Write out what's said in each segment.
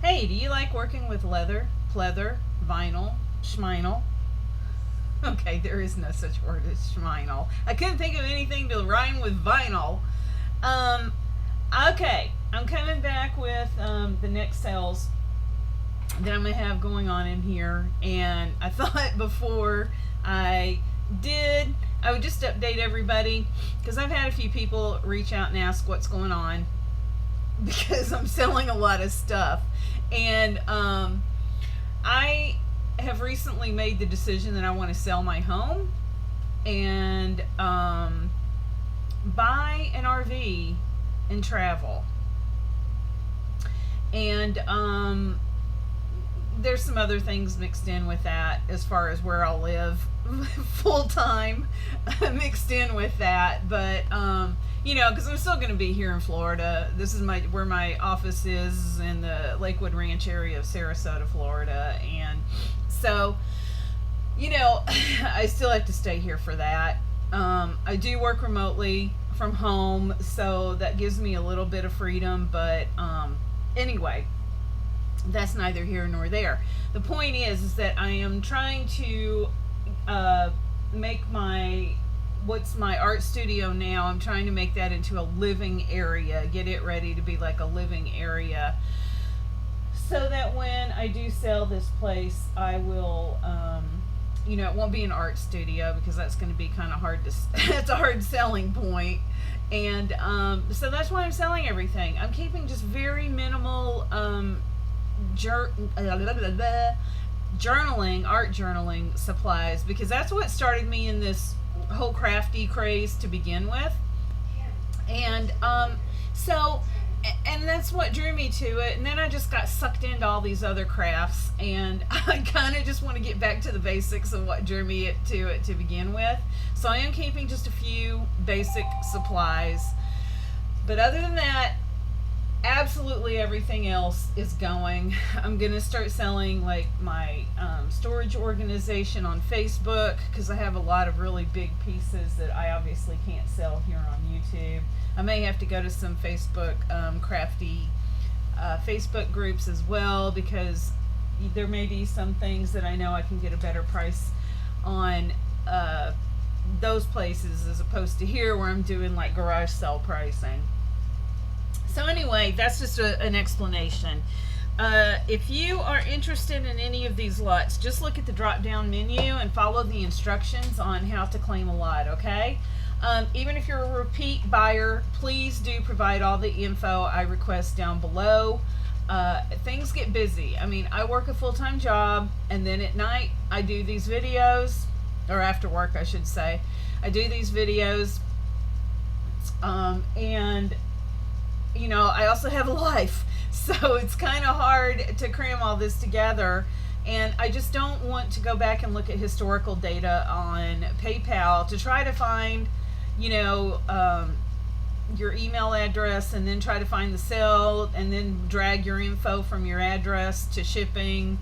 Hey, do you like working with leather, pleather, vinyl, schminal? Okay, there is no such word as schminal. I couldn't think of anything to rhyme with vinyl. Um, okay, I'm coming back with the next sales that I'm gonna have going on in here, and I thought before I did, I would just update everybody because I've had a few people reach out and ask what's going on because I'm selling a lot of stuff. And I have recently made the decision that I want to sell my home and buy an RV and travel. And there's some other things mixed in with that as far as where I'll live full time mixed in with that. But because I'm still going to be here in Florida. This is where my office is in the Lakewood Ranch area of Sarasota, Florida, and so I still have to stay here for that. I do work remotely from home, so that gives me a little bit of freedom. But anyway, that's neither here nor there. The point is that I am trying to make what's my art studio now. I'm trying to make that into a living area, get it ready to be like a living area, so that when I do sell this place, I will, it won't be an art studio because that's going to be kind of hard to. It's a hard selling point, and so that's why I'm selling everything. I'm keeping just very minimal journaling, art journaling supplies, because that's what started me in this whole crafty craze to begin with. And so and that's what drew me to it, and then I just got sucked into all these other crafts, and I kind of just want to get back to the basics of what drew me to it to begin with. So I am keeping just a few basic supplies, but other than that, absolutely everything else is going. I'm gonna start selling like my storage organization on Facebook, because I have a lot of really big pieces that I obviously can't sell here on YouTube. I may have to go to some Facebook crafty Facebook groups as well, because there may be some things that I know I can get a better price on those places as opposed to here where I'm doing like garage sale pricing. So anyway, that's just an explanation. If you are interested in any of these lots, just look at the drop down menu and follow the instructions on how to claim a lot, okay? Even if you're a repeat buyer, please do provide all the info I request down below. Things get busy. I mean, I work a full-time job, and then at night I do these videos, or after work I should say. I do these videos, and I also have a life, so it's kind of hard to cram all this together, and I just don't want to go back and look at historical data on PayPal to try to find, your email address, and then try to find the sale, and then drag your info from your address to shipping,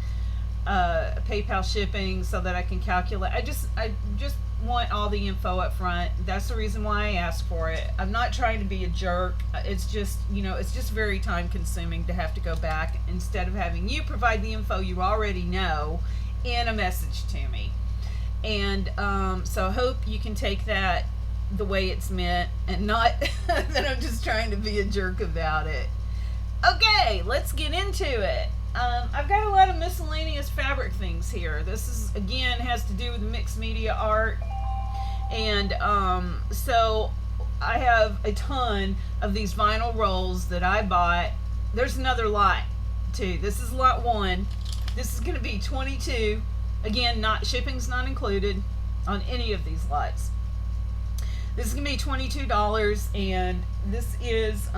PayPal shipping, so that I can calculate. I just want all the info up front. That's the reason why I asked for it. I'm not trying to be a jerk. It's just, it's just very time consuming to have to go back instead of having you provide the info you already know in a message to me. And so I hope you can take that the way it's meant, and not that I'm just trying to be a jerk about it. Okay, let's get into it. I've got a lot of miscellaneous fabric things here. This is, again, has to do with mixed media art. And so I have a ton of these vinyl rolls that I bought. There's another lot too. This is lot 1. This is going to be 22. Again, shipping's not included on any of these lots. This is going to be $22, and this is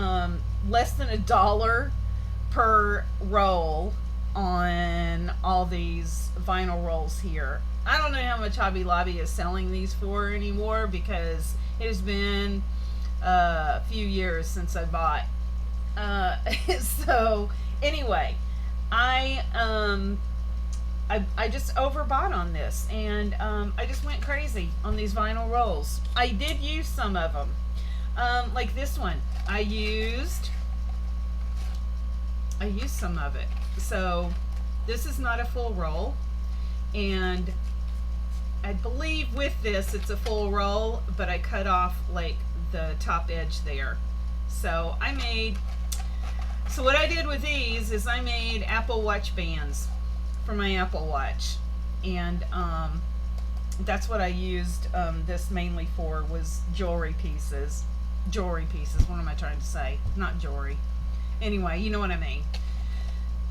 less than $1 per roll on all these vinyl rolls here. I don't know how much Hobby Lobby is selling these for anymore, because it has been a few years since I bought. So anyway, I just overbought on this, and I just went crazy on these vinyl rolls. I did use some of them, like this one. I used I used some of it. So this is not a full roll, and I believe with this it's a full roll, but I cut off like the top edge there. So what I did with these is I made Apple Watch bands for my Apple Watch, and that's what I used this mainly for, was jewelry pieces. What am I trying to say? Not jewelry. Anyway, you know what I mean.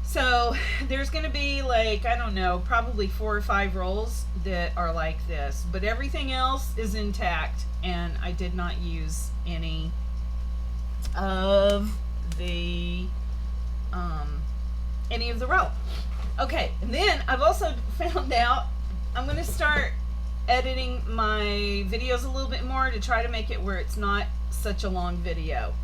So there's going to be like, I don't know, probably 4 or 5 rolls that are like this, but everything else is intact, and I did not use any of the rope. Okay, and then I've also found out I'm going to start editing my videos a little bit more to try to make it where it's not such a long video.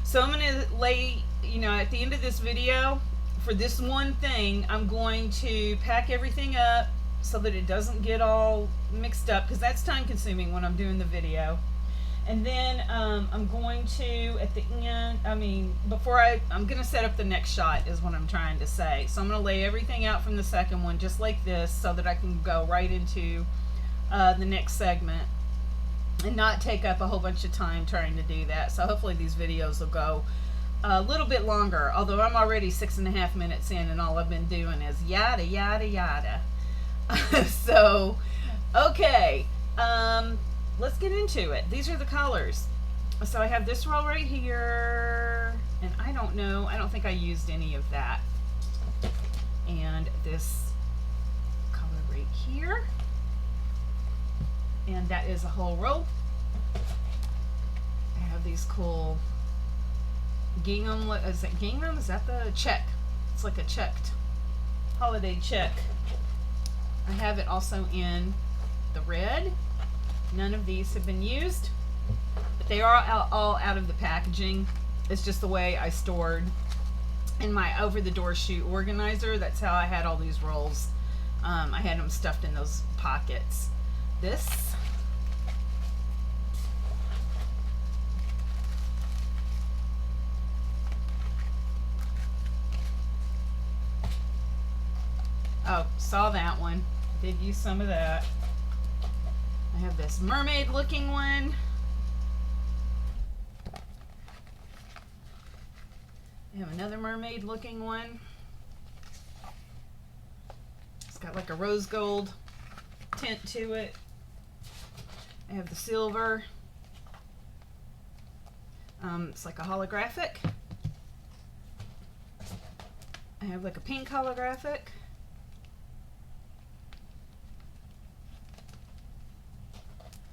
So I'm going to lay, at the end of this video, for this one thing, I'm going to pack everything up so that it doesn't get all mixed up, because that's time consuming when I'm doing the video. And then I'm going to, at the end, I'm going to set up the next shot is what I'm trying to say. So I'm going to lay everything out from the second one just like this so that I can go right into the next segment and not take up a whole bunch of time trying to do that. So hopefully these videos will go a little bit longer, although I'm already 6.5 minutes in and all I've been doing is yada yada yada. So okay, let's get into it. These are the colors. So I have this roll right here, and I don't think I used any of that, and this color right here, and that is a whole roll. I have these cool gingham. Is it gingham? Is that the check? It's like a checked holiday check. I have it also in the red. None of these have been used, but they are all out of the packaging. It's just the way I stored in my over-the-door shoe organizer. That's how I had all these rolls. I had them stuffed in those pockets. This. Oh, saw that one. Did use some of that. I have this mermaid looking one. I have another mermaid looking one. It's got like a rose gold tint to it. I have the silver. It's like a holographic. I have like a pink holographic.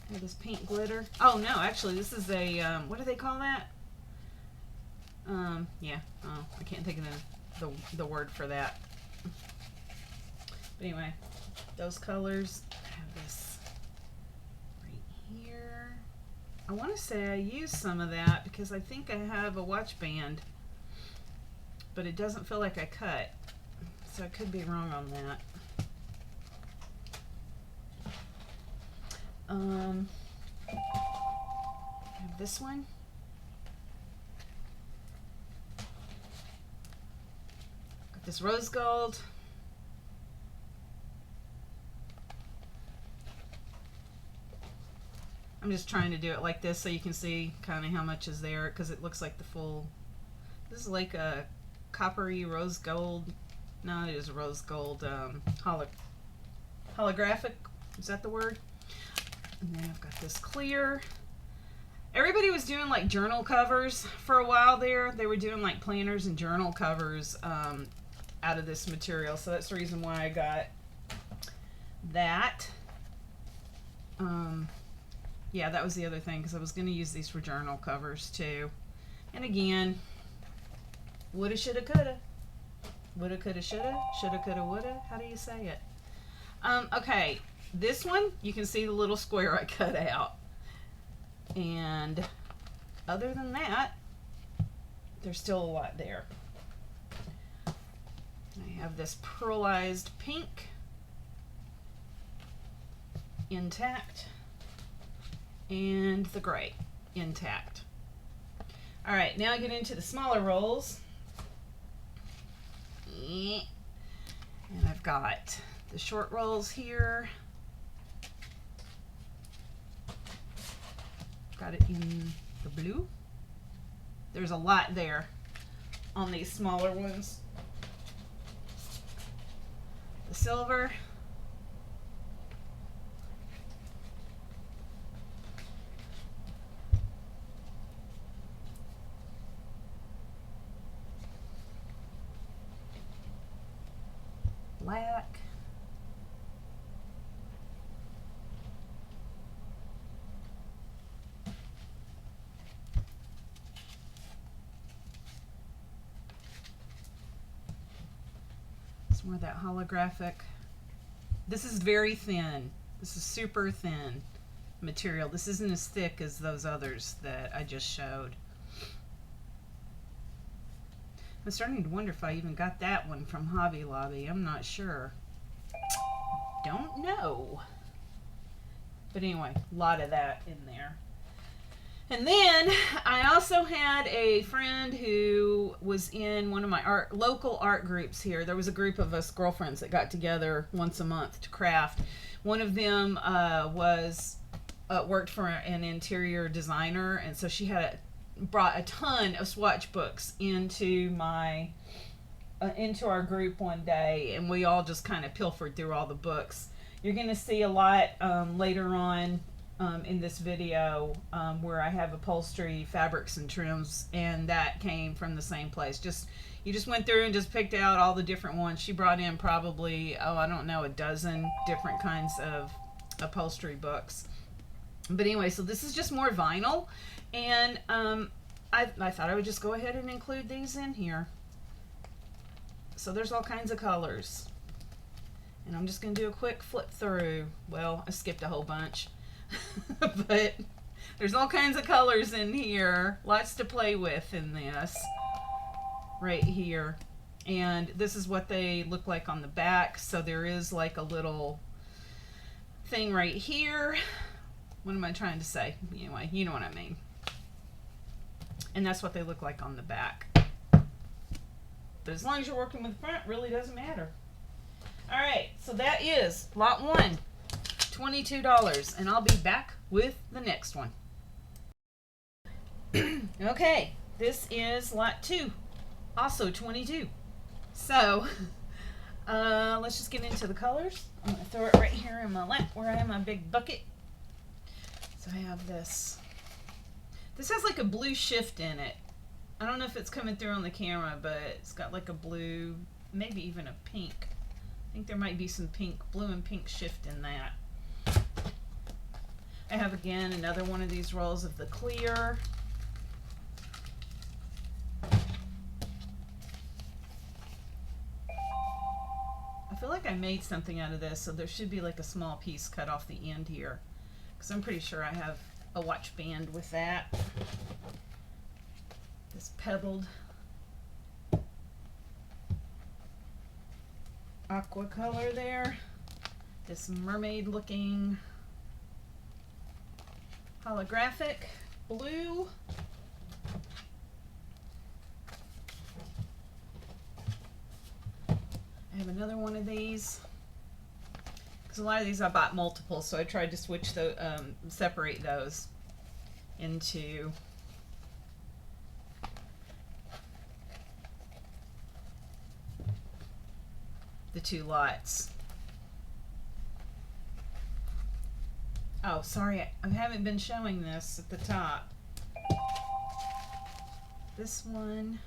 I have this pink glitter. Oh no, actually this is a, what do they call that? Yeah, oh, I can't think of the word for that. But anyway, those colors. I have this right here. I want to say I used some of that because I think I have a watch band, but it doesn't feel like I cut, so I could be wrong on that. I have this one. Got this rose gold. I'm just trying to do it like this so you can see kind of how much is there, because it looks like the full. This is like a coppery rose gold. No, it is a rose gold holographic. Is that the word? And then I've got this clear. Everybody was doing like journal covers for a while there. They were doing like planners and journal covers out of this material. So that's the reason why I got that. Yeah, that was the other thing, because I was going to use these for journal covers too. And again, woulda, shoulda, coulda. Woulda, coulda, shoulda. Shoulda, coulda, woulda. How do you say it? Okay, this one, you can see the little square I cut out. And other than that, there's still a lot there. I have this pearlized pink intact, and the gray intact. All right, now I get into the smaller rolls. I've got the short rolls here. Got it in the blue. There's a lot there on these smaller ones. The silver. Black. It's more that holographic. This is very thin. This is super thin material. This isn't as thick as those others that I just showed. I'm starting to wonder if I even got that one from Hobby Lobby. I'm not sure. Don't know. But anyway, a lot of that in there. And then I also had a friend who was in one of my local art groups here. There was a group of us girlfriends that got together once a month to craft. One of them worked for an interior designer, and so she had brought a ton of swatch books into our group one day, and we all just kind of pilfered through all the books. You're going to see a lot later on in this video where I have upholstery, fabrics, and trims, and that came from the same place. You just went through and just picked out all the different ones. She brought in probably, I don't know, a dozen different kinds of upholstery books. But anyway, so this is just more vinyl, and I thought I would just go ahead and include these in here. So there's all kinds of colors, and I'm just going to do a quick flip through. Well, I skipped a whole bunch. But there's all kinds of colors in here, lots to play with in this right here. And this is what they look like on the back. So there is like a little thing right here. What am I trying to say? Anyway, you know what I mean. And that's what they look like on the back. But as long as you're working with the front, it really doesn't matter. All right, so that is lot 1. $22, and I'll be back with the next one. Okay, this is lot 2, also 22. So let's just get into the colors. I'm gonna throw it right here in my lap where I have my big bucket. So I have this. This has like a blue shift in it. I don't know if it's coming through on the camera, but it's got like a blue, maybe even a pink. I think there might be some pink, blue and pink shift in that. I have again another one of these rolls of the clear. I feel like I made something out of this, so there should be like a small piece cut off the end here, because I'm pretty sure I have a watch band with that. This pebbled aqua color there. This mermaid looking holographic blue. I have another one of these, because a lot of these I bought multiple, so I tried to switch the separate those into the 2 lots. Oh, sorry, I haven't been showing this at the top. This one.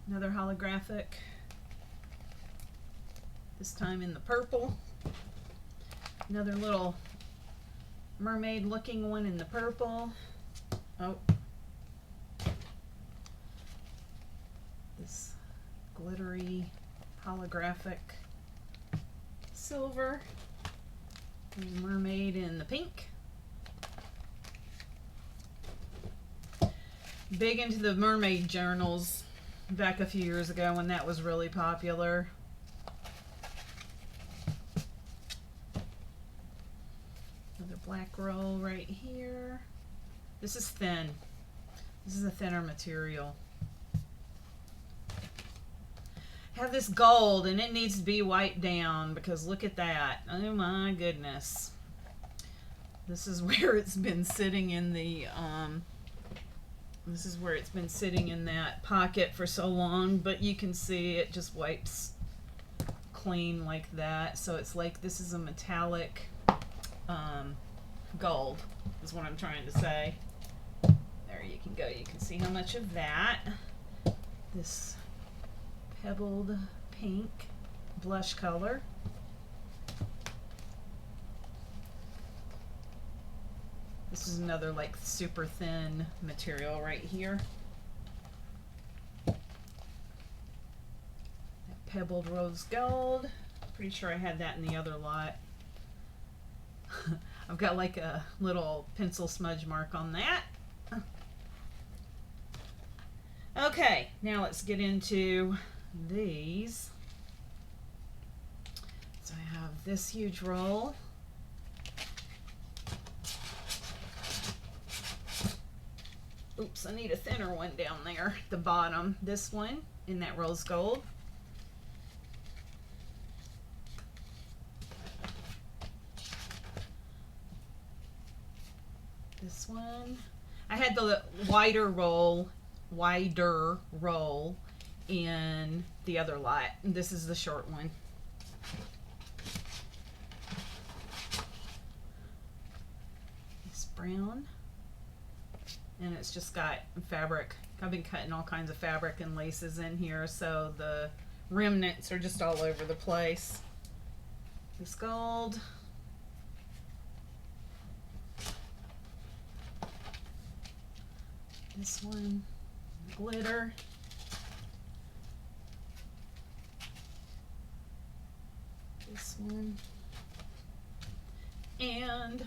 Another holographic. This time in the purple. Another little mermaid looking one in the purple. Oh. This glittery holographic silver. There's a mermaid in the pink. Big into the mermaid journals back a few years ago when that was really popular. Another black roll right here. This is thin. This is a thinner material. have this gold and it needs to be wiped down because look at that. Oh my goodness. This is where it's been sitting in the this is where it's been sitting in that pocket for so long, but you can see it just wipes clean like that. So it's like this is a metallic gold is what I'm trying to say. There you can go. You can see how much of that. This pebbled pink blush color. This is another like super thin material right here. That pebbled rose gold. Pretty sure I had that in the other lot. I've got like a little pencil smudge mark on that. Okay, now let's get into these. So I have this huge roll. Oops, I need a thinner one down there at the bottom. This one in that rose gold. This one. I had the wider roll in the other lot. This is the short one. This brown. And it's just got fabric. I've been cutting all kinds of fabric and laces in here, so the remnants are just all over the place. This gold. This one, glitter. This one. And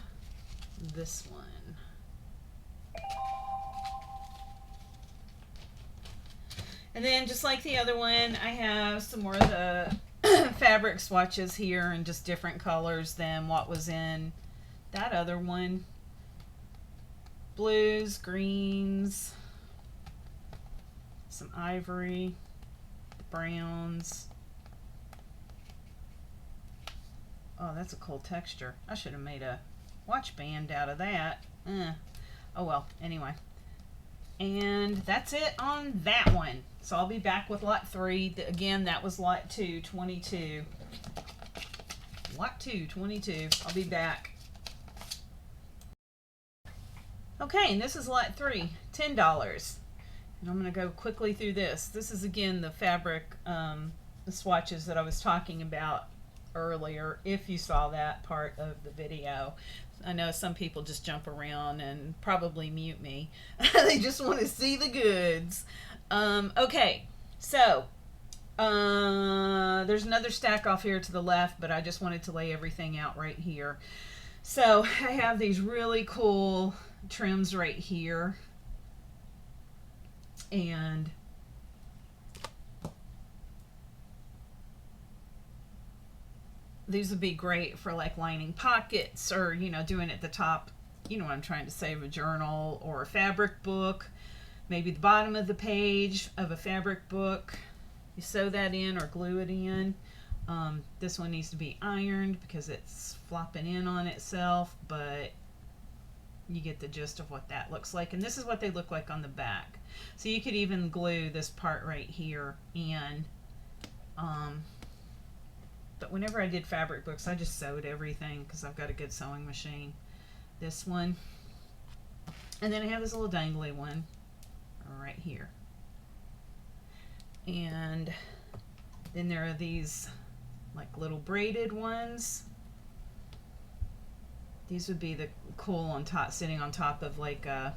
this one. And then just like the other one, I have some more of the fabric swatches here in just different colors than what was in that other one. Blues, greens, some ivory, browns. Oh, that's a cool texture. I should have made a watch band out of that. Oh well, anyway. And that's it on that one. So I'll be back with lot 3. Again, that was lot 2, 22. Lot 2, 22. I'll be back. Okay, and this is lot 3, $10. And I'm going to go quickly through this. This is again the fabric, the swatches that I was talking about earlier, if you saw that part of the video. I know some people just jump around and probably mute me. They just want to see the goods. Okay, so there's another stack off here to the left, but I just wanted to lay everything out right here. So I have these really cool trims right here, and these would be great for like lining pockets, or you know, doing at the top, you know what I'm trying to say, of a journal or a fabric book, maybe the bottom of the page of a fabric book. You sew that in or glue it in. This one needs to be ironed because it's flopping in on itself, but you get the gist of what that looks like. And this is what they look like on the back. So you could even glue this part right here in. But whenever I did fabric books, I just sewed everything because I've got a good sewing machine. This one. And then I have this little dangly one right here. And then there are these like little braided ones. These would be the cool on top, sitting on top of like a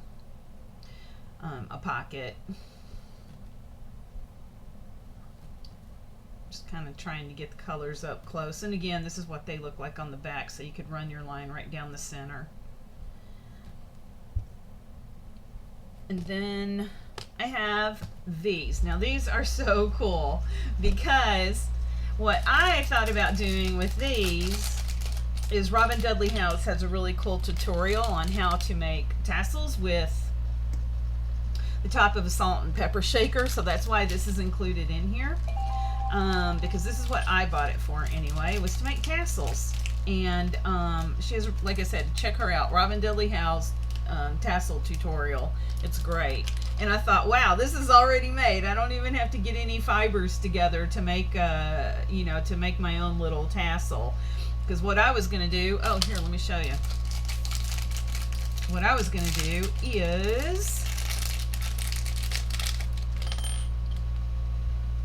pocket. Just kind of trying to get the colors up close. And again, this is what they look like on the back, so you could run your line right down the center. And then I have these. Now these are so cool because what I thought about doing with these is Robin Dudley House has a really cool tutorial on how to make tassels with the top of a salt and pepper shaker, so that's why this is included in here. because this is what I bought it for anyway. It was to make tassels. And she has, like I said, check her out, Robin Dudley Howe's tassel tutorial. It's great. And I thought, wow, this is already made. I don't even have to get any fibers together to make, to make my own little tassel. Because what I was going to do, oh, here, let me show you. What I was going to do is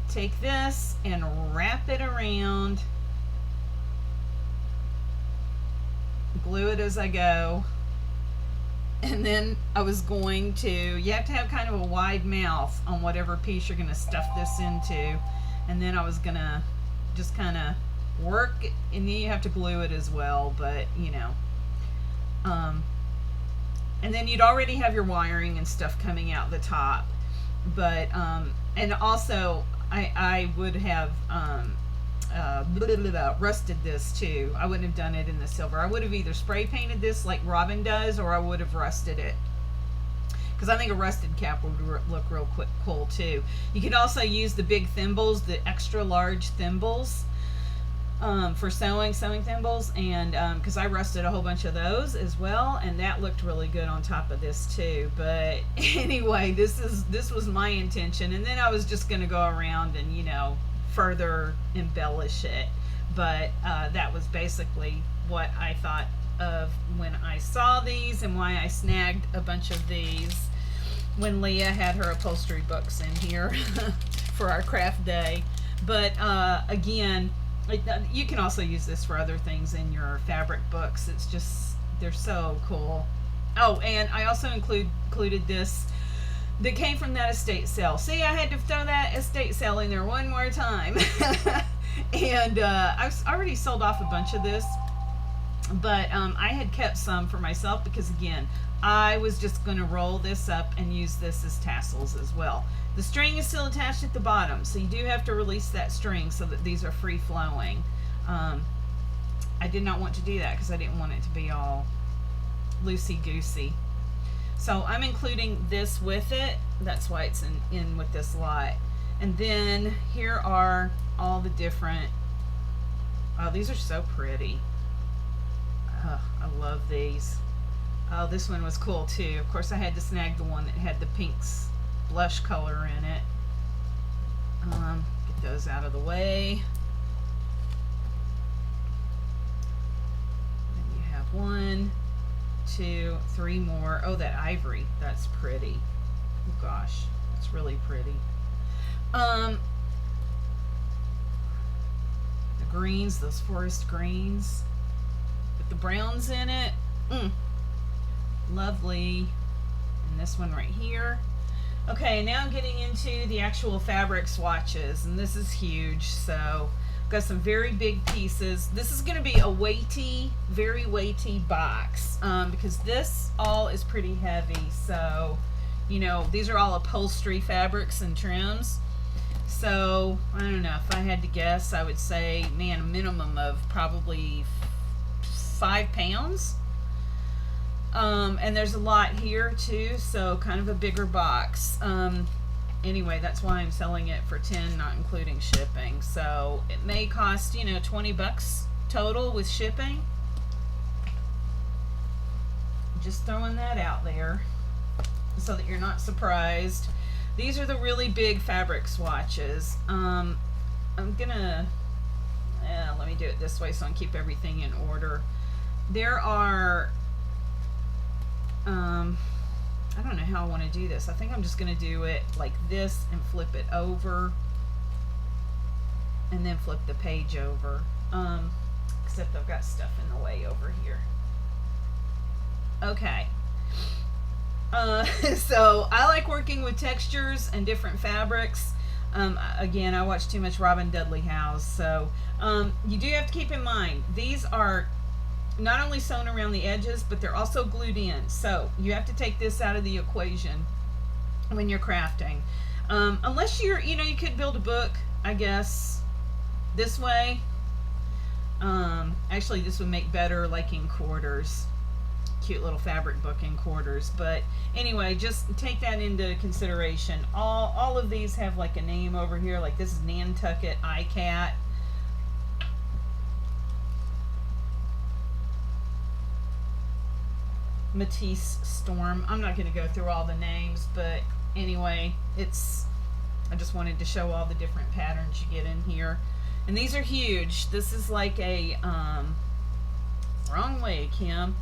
take this and wrap it around, glue it as I go, and then I was going to, you have to have kind of a wide mouth on whatever piece you're going to stuff this into, and then I was going to just kind of work, and then you have to glue it as well, but and then you'd already have your wiring and stuff coming out the top, but and also I would have rusted this too. I wouldn't have done it in the silver. I would have either spray painted this like Robin does, or I would have rusted it, because I think a rusted cap would look real cool too. You could also use the big thimbles, the extra large thimbles, for sewing thimbles, and because I rusted a whole bunch of those as well, and that looked really good on top of this too. But anyway, this was my intention, and then I was just going to go around and further embellish it. But that was basically what I thought of when I saw these, and why I snagged a bunch of these when Leah had her upholstery books in here for our craft day. But again, you can also use this for other things in your fabric books. It's just, they're so cool. Oh, and I also included this that came from that estate sale. See, I had to throw that estate sale in there one more time. And I've already sold off a bunch of this, but I had kept some for myself, because again, I was just going to roll this up and use this as tassels as well. The string is still attached at the bottom, so you do have to release that string so that these are free flowing. I did not want to do that because I didn't want it to be all loosey-goosey. So I'm including this with it. That's why it's in with this lot. And then here are all the different, oh, these are so pretty. I love these. Oh, this one was cool too. Of course, I had to snag the one that had the pinks blush color in it. Get those out of the way. Then you have 1, 2, 3 more. Oh, that ivory, that's pretty. Oh gosh, that's really pretty. The greens, those forest greens with the browns in it. Lovely. And this one right here. Okay, now I'm getting into the actual fabric swatches, and this is huge. So I've got some very big pieces. This is going to be a weighty, very weighty box, because this all is pretty heavy. So, these are all upholstery fabrics and trims. So I don't know, if I had to guess, I would say, man, a minimum of probably 5 pounds. And there's a lot here too, so kind of a bigger box. Anyway, that's why I'm selling it for $10, not including shipping. So it may cost, $20 total with shipping. Just throwing that out there so that you're not surprised. These are the really big fabric swatches. I'm gonna, let me do it this way so I can keep everything in order. There are, I don't know how I want to do this. I think I'm just going to do it like this and flip it over, and then flip the page over. Except I've got stuff in the way over here. Okay. So I like working with textures and different fabrics. Again, I watch too much Robin Dudley Howe's, so you do have to keep in mind these are not only sewn around the edges, but they're also glued in. So you have to take this out of the equation when you're crafting. Unless you're, you could build a book, I guess, this way. Actually, this would make better like in quarters. cute little fabric book in quarters. But anyway, just take that into consideration. All of these have like a name over here. Like this is Nantucket iCat. Matisse Storm. I'm not going to go through all the names, but anyway, I just wanted to show all the different patterns you get in here. And these are huge. This is like a, wrong way, Kim.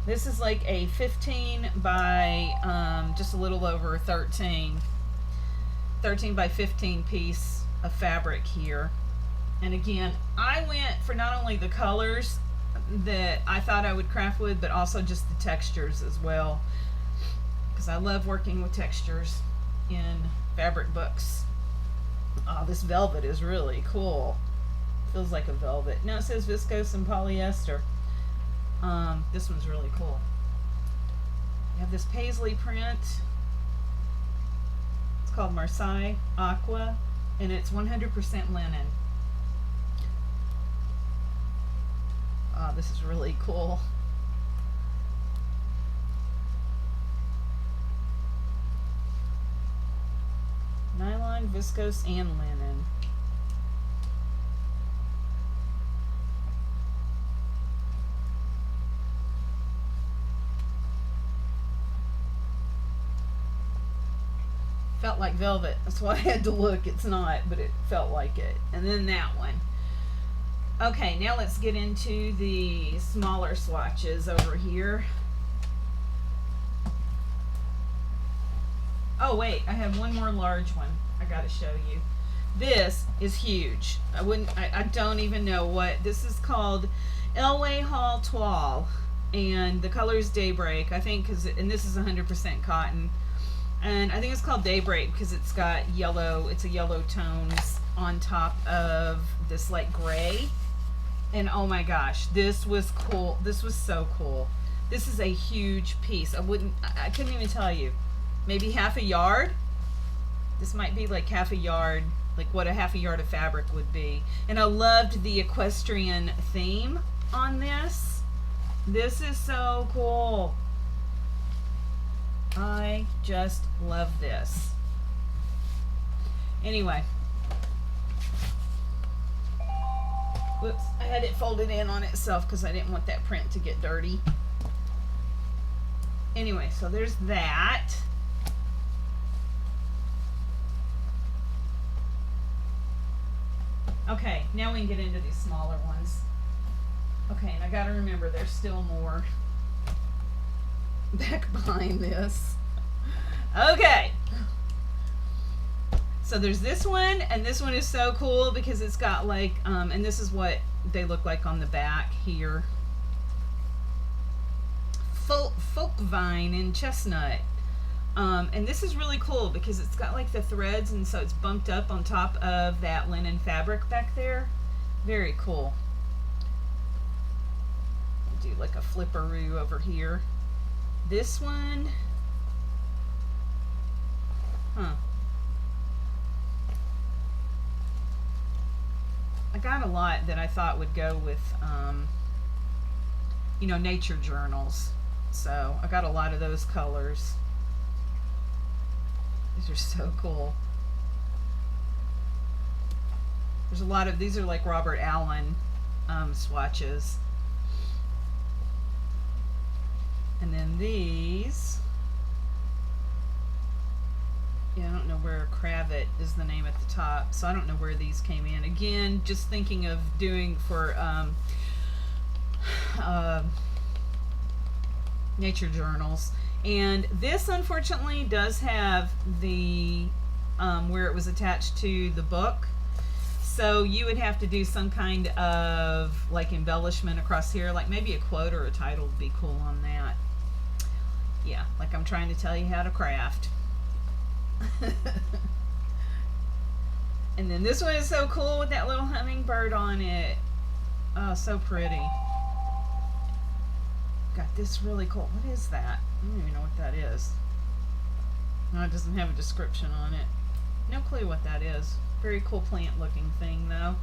This is like a 15 by just a little over 13 by 15 piece of fabric here. And again, I went for not only the colors that I thought I would craft with, but also just the textures as well, because I love working with textures in fabric books. Oh, this velvet is really cool. Feels like a velvet. Now it says viscose and polyester. This one's really cool. You have this paisley print. It's called Marseille Aqua, and it's 100% linen. Oh, this is really cool. Nylon, viscose, and linen. Felt like velvet. That's why I had to look. It's not, but it felt like it. And then that one. Okay, now let's get into the smaller swatches over here. Oh wait, I have one more large one I gotta show you. This is huge. I don't even know what this is called. Elway Hall Toile, and the color is Daybreak, I think, and this is 100% cotton, and I think it's called Daybreak because it's got yellow. It's a yellow tones on top of this like gray. And oh my gosh, this was cool. This was so cool. This is a huge piece. I couldn't even tell you. Maybe half a yard. This might be like half a yard, like what a half a yard of fabric would be. And I loved the equestrian theme on this. This is so cool. I just love this. Anyway. Whoops, I had it folded in on itself because I didn't want that print to get dirty. Anyway, so there's that. Okay, now we can get into these smaller ones. Okay, and I gotta remember there's still more back behind this. Okay. So there's this one, and this one is so cool because it's got like, and this is what they look like on the back here. Folk vine and chestnut. And this is really cool because it's got like the threads, and so it's bumped up on top of that linen fabric back there. Very cool. Do like a flipperoo over here. This one, I got a lot that I thought would go with, you know, nature journals. So I got a lot of those colors. These are so cool. There's a lot of, these are like Robert Allen swatches. And then these, yeah, I don't know where Cravat is the name at the top, so I don't know where these came in. Again, just thinking of doing for nature journals. And this unfortunately does have the where it was attached to the book, so you would have to do some kind of like embellishment across here, like maybe a quote or a title would be cool on that. Yeah, like I'm trying to tell you how to craft. And then this one is so cool with that little hummingbird on it. Oh, so pretty. Got this really cool. What is that? I don't even know what that is. No, it doesn't have a description on it. No clue what that is. Very cool plant looking thing though.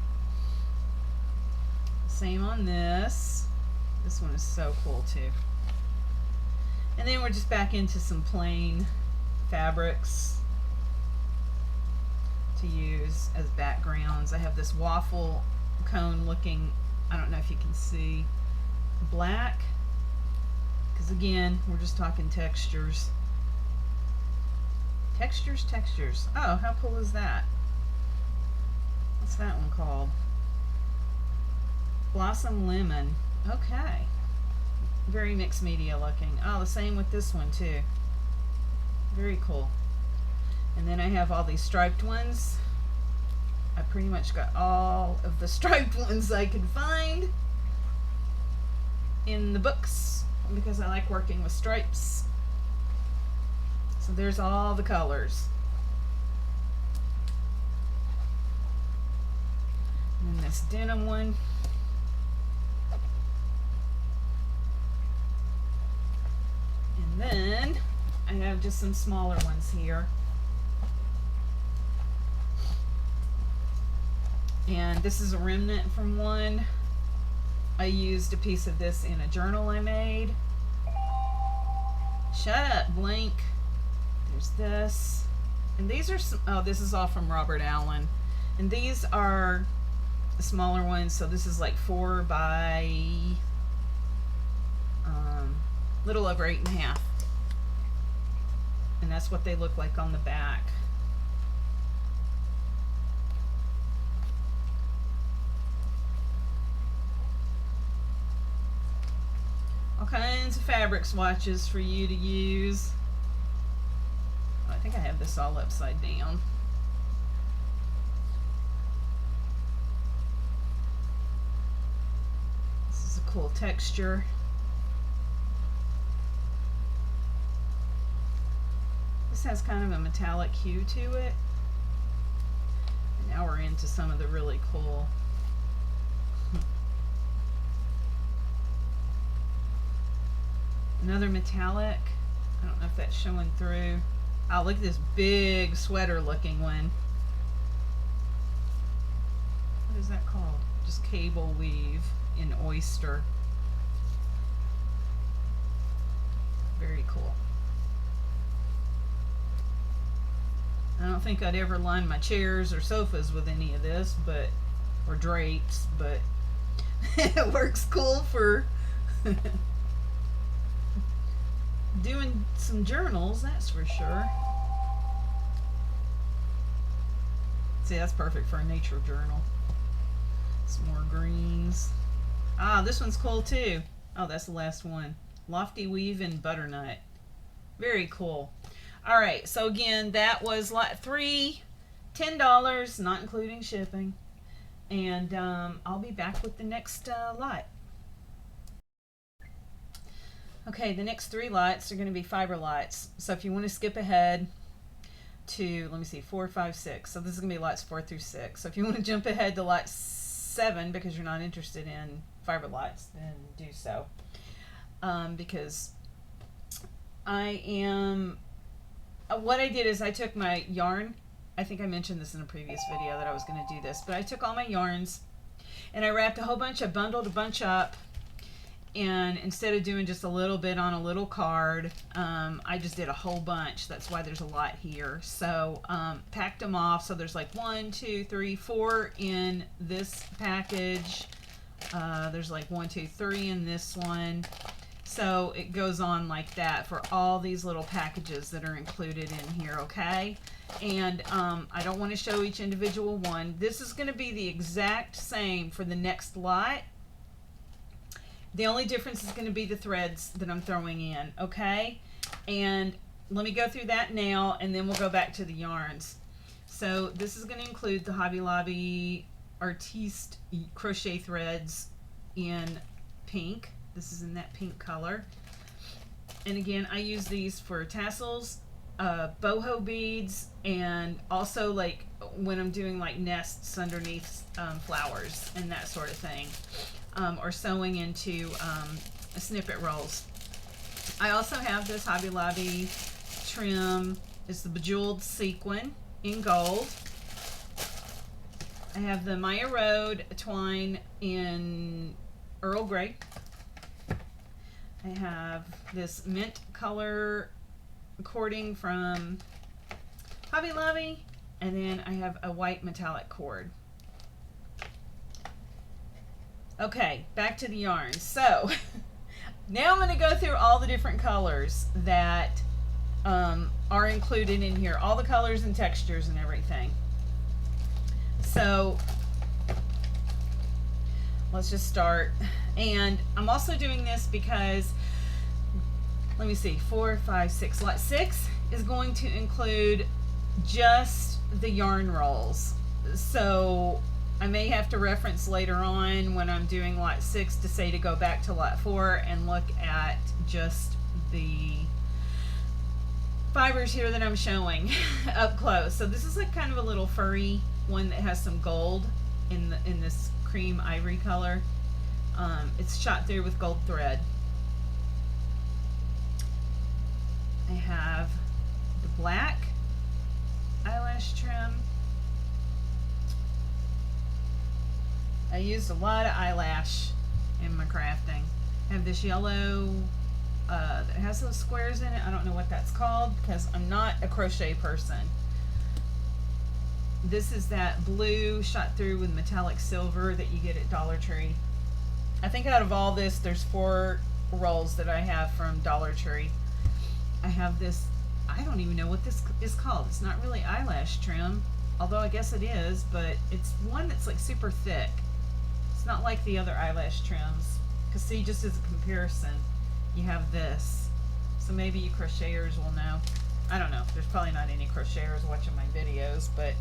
Same on this. This one is so cool too. And then we're just back into some plain fabrics to use as backgrounds. I have this waffle cone looking, I don't know if you can see, black, because again, we're just talking textures. Textures. Oh, how cool is that? What's that one called? Blossom Lemon. Okay. Very mixed media looking. Oh, the same with this one too. Very cool. And then I have all these striped ones. I pretty much got all of the striped ones I could find in the books because I like working with stripes. So there's all the colors. And then this denim one. And then I have just some smaller ones here. And this is a remnant from one. I used a piece of this in a journal I made. Shut up, Blink. There's this. And these are some, oh, this is all from Robert Allen. And these are the smaller ones. So this is like 4 by little over 8.5. And that's what they look like on the back. All kinds of fabric swatches for you to use. Oh, I think I have this all upside down. This is a cool texture. This has kind of a metallic hue to it. And now we're into some of the really cool. Another metallic. I don't know if that's showing through. Oh, look at this big sweater looking one. What is that called? Just cable weave in oyster. Very cool. I don't think I'd ever line my chairs or sofas with any of this, but, or drapes, but it works cool for doing some journals, that's for sure. See, that's perfect for a nature journal. Some more greens. Ah, this one's cool too. Oh, that's the last one. Lofty Weave in Butternut. Very cool. All right, so again, that was lot 3, $10, not including shipping. And I'll be back with the next lot. Okay, the next 3 lots are going to be fiber lots. So if you want to skip ahead to, let me see, 4, 5, 6. So this is going to be lots 4 through 6. So if you want to jump ahead to lot 7 because you're not interested in fiber lots, then do so. Because I am, what I did is I took my yarn. I think I mentioned this in a previous video that I was going to do this, but I took all my yarns and I wrapped a whole bunch, I bundled a bunch up. And instead of doing just a little bit on a little card, I just did a whole bunch. That's why there's a lot here. So packed them off. So there's like 1, 2, 3, 4 in this package. There's like 1, 2, 3 in this one. So it goes on like that for all these little packages that are included in here, okay? And I don't want to show each individual one. This is going to be the exact same for the next lot. The only difference is going to be the threads that I'm throwing in, okay? And let me go through that now, and then we'll go back to the yarns. So this is going to include the Hobby Lobby Artiste crochet threads in pink. This is in that pink color. And again, I use these for tassels, boho beads, and also like when I'm doing like nests underneath flowers and that sort of thing. Or sewing into snippet rolls. I also have this Hobby Lobby trim. It's the Bejeweled Sequin in gold. I have the Maya Road twine in Earl Grey. I have this mint color cording from Hobby Lobby, and then I have a white metallic cord. Okay, back to the yarn. So now I'm going to go through all the different colors that are included in here, all the colors and textures and everything. So let's just start. And I'm also doing this because, let me see, 4, 5, 6. Lot 6 is going to include just the yarn rolls. So I may have to reference later on when I'm doing lot 6 to say to go back to lot 4 and look at just the fibers here that I'm showing up close. So this is like kind of a little furry one that has some gold in this cream ivory color. It's shot through with gold thread. I have the black eyelash trim. I used a lot of eyelash in my crafting. I have this yellow that has those squares in it. I don't know what that's called because I'm not a crochet person. This is that blue shot through with metallic silver that you get at Dollar Tree. I think out of all this, there's 4 rolls that I have from Dollar Tree. I have this, I don't even know what this is called. It's not really eyelash trim, although I guess it is, but it's one that's like super thick. It's not like the other eyelash trims. Because see, just as a comparison, you have this. So maybe you crocheters will know. I don't know. There's probably not any crocheters watching my videos, but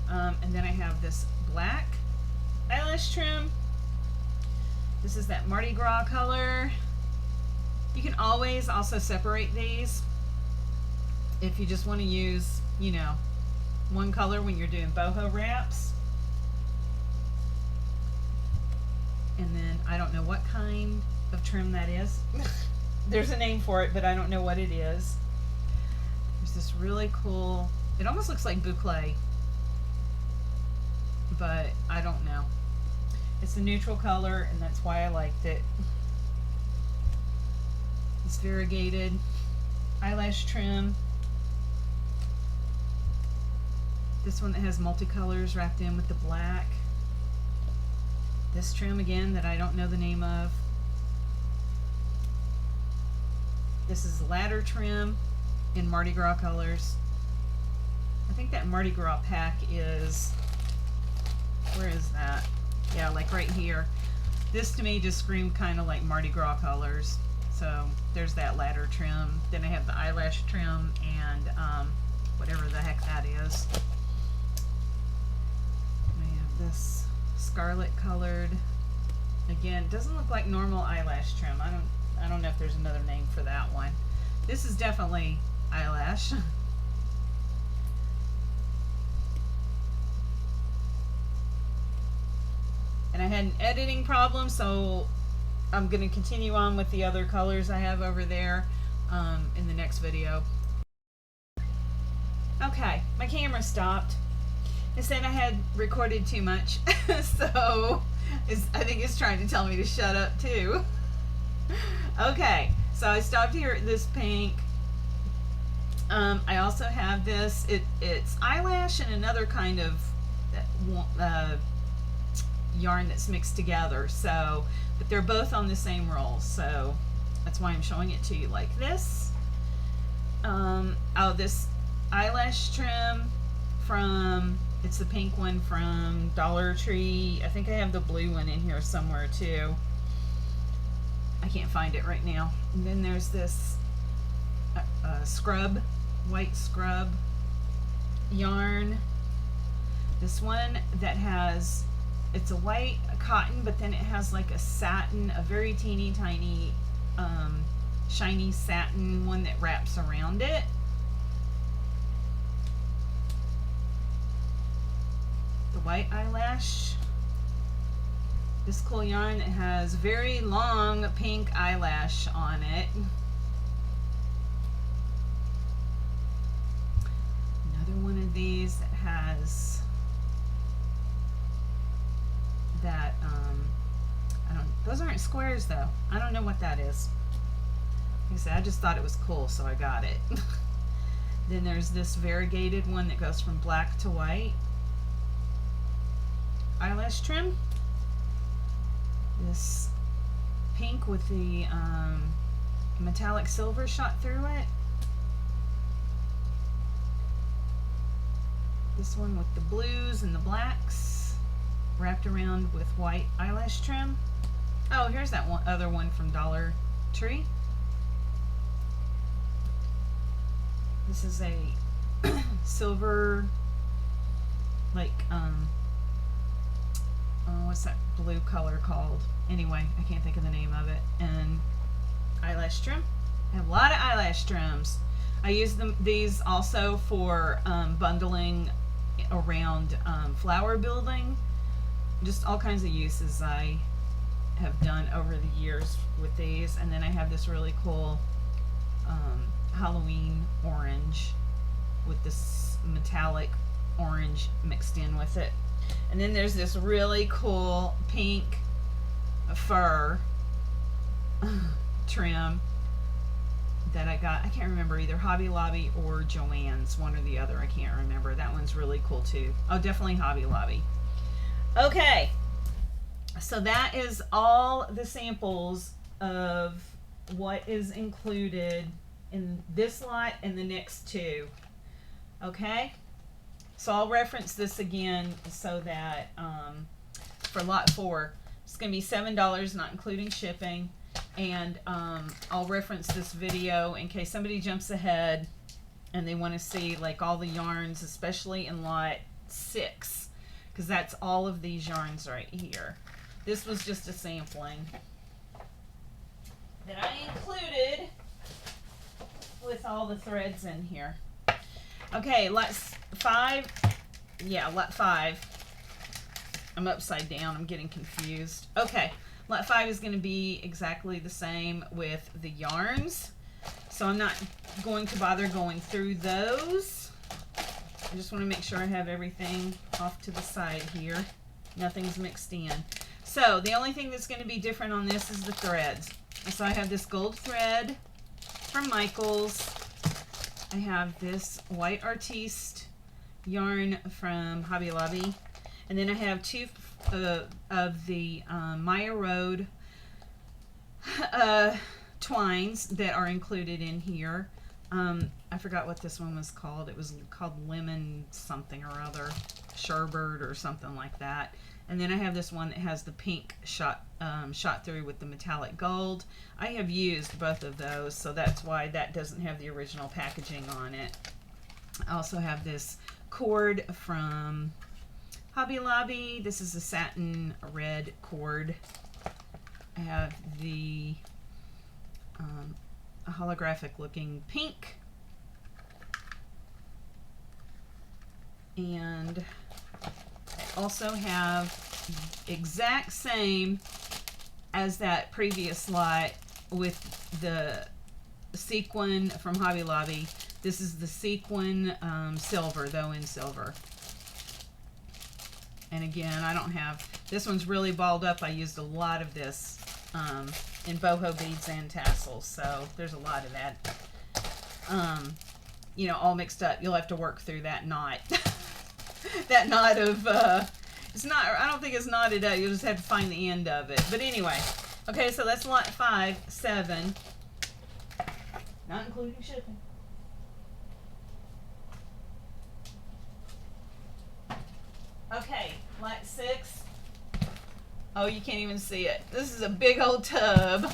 and then I have this black eyelash trim. This is that Mardi Gras color. You can always also separate these if you just want to use, you know, one color when you're doing boho wraps. And then I don't know what kind of trim that is. There's a name for it, but I don't know what it is. There's this really cool, it almost looks like boucle, but I don't know. It's a neutral color, and that's why I liked it. It's variegated eyelash trim. This one that has multicolors wrapped in with the black. This trim again that I don't know the name of. This is ladder trim in Mardi Gras colors. I think that Mardi Gras pack is, where is that? Yeah, like right here. This to me just screamed kind of like Mardi Gras colors. So there's that ladder trim. Then I have the eyelash trim and whatever the heck that is. I have this scarlet colored. Again, it doesn't look like normal eyelash trim. I don't know if there's another name for that one. This is definitely eyelash. And I had an editing problem, so I'm going to continue on with the other colors I have over there in the next video. Okay, my camera stopped. It said I had recorded too much, so I think it's trying to tell me to shut up too. Okay, so I stopped here at this pink. I also have this. It's eyelash and another kind of yarn that's mixed together. So, but they're both on the same roll, so that's why I'm showing it to you like this. Oh, this eyelash trim from, it's the pink one from Dollar Tree. I think I have the blue one in here somewhere too. I can't find it right now. And then there's this scrub, white scrub yarn. This one that has, it's a white cotton, but then it has like a satin, a very teeny tiny shiny satin one that wraps around it. The white eyelash. This cool yarn that has very long pink eyelash on it. Another one of these that has that, those aren't squares though. I don't know what that is. I said, I just thought it was cool, so I got it. Then there's this variegated one that goes from black to white. Eyelash trim. This pink with the metallic silver shot through it. This one with the blues and the blacks wrapped around with white eyelash trim. Oh, here's that one other one from Dollar Tree. This is a silver, like, what's that blue color called? Anyway, I can't think of the name of it. And eyelash trim. I have a lot of eyelash trims. I use these also for bundling around flower building. Just all kinds of uses I have done over the years with these. And then I have this really cool Halloween orange with this metallic orange mixed in with it. And then there's this really cool pink fur trim that I got. I can't remember, either Hobby Lobby or Joann's, one or the other. I can't remember. That one's really cool too. Oh, definitely Hobby Lobby. Okay, so that is all the samples of what is included in this lot and the next two. Okay, so I'll reference this again so that for lot 4 it's going to be $7, not including shipping. And I'll reference this video in case somebody jumps ahead and they want to see like all the yarns, especially in lot 6, because that's all of these yarns right here. This was just a sampling that I included with all the threads in here. Okay, lot 5. Yeah, lot 5. I'm upside down. I'm getting confused. Okay, lot 5 is going to be exactly the same with the yarns. So I'm not going to bother going through those. I just want to make sure I have everything off to the side here. Nothing's mixed in. So the only thing that's going to be different on this is the threads. So I have this gold thread from Michaels. I have this white artiste yarn from Hobby Lobby. And then I have 2 of the Maya Road twines that are included in here. I forgot what this one was called. It was called Lemon something or other, Sherbert or something like that. And then I have this one that has the pink shot through with the metallic gold. I have used both of those, so that's why that doesn't have the original packaging on it. I also have this cord from Hobby Lobby. This is a satin red cord. I have the holographic looking pink. And I also have exact same as that previous lot with the sequin from Hobby Lobby. This is the sequin silver, though in silver. And again, I don't have, this one's really balled up. I used a lot of this in boho beads and tassels, so there's a lot of that. You know, all mixed up. You'll have to work through that knot. That knot of, it's not, I don't think it's knotted up. You'll just have to find the end of it. But anyway, okay, so that's lot 5, 7, not including shipping. Okay, lot 6. Oh, you can't even see it. This is a big old tub.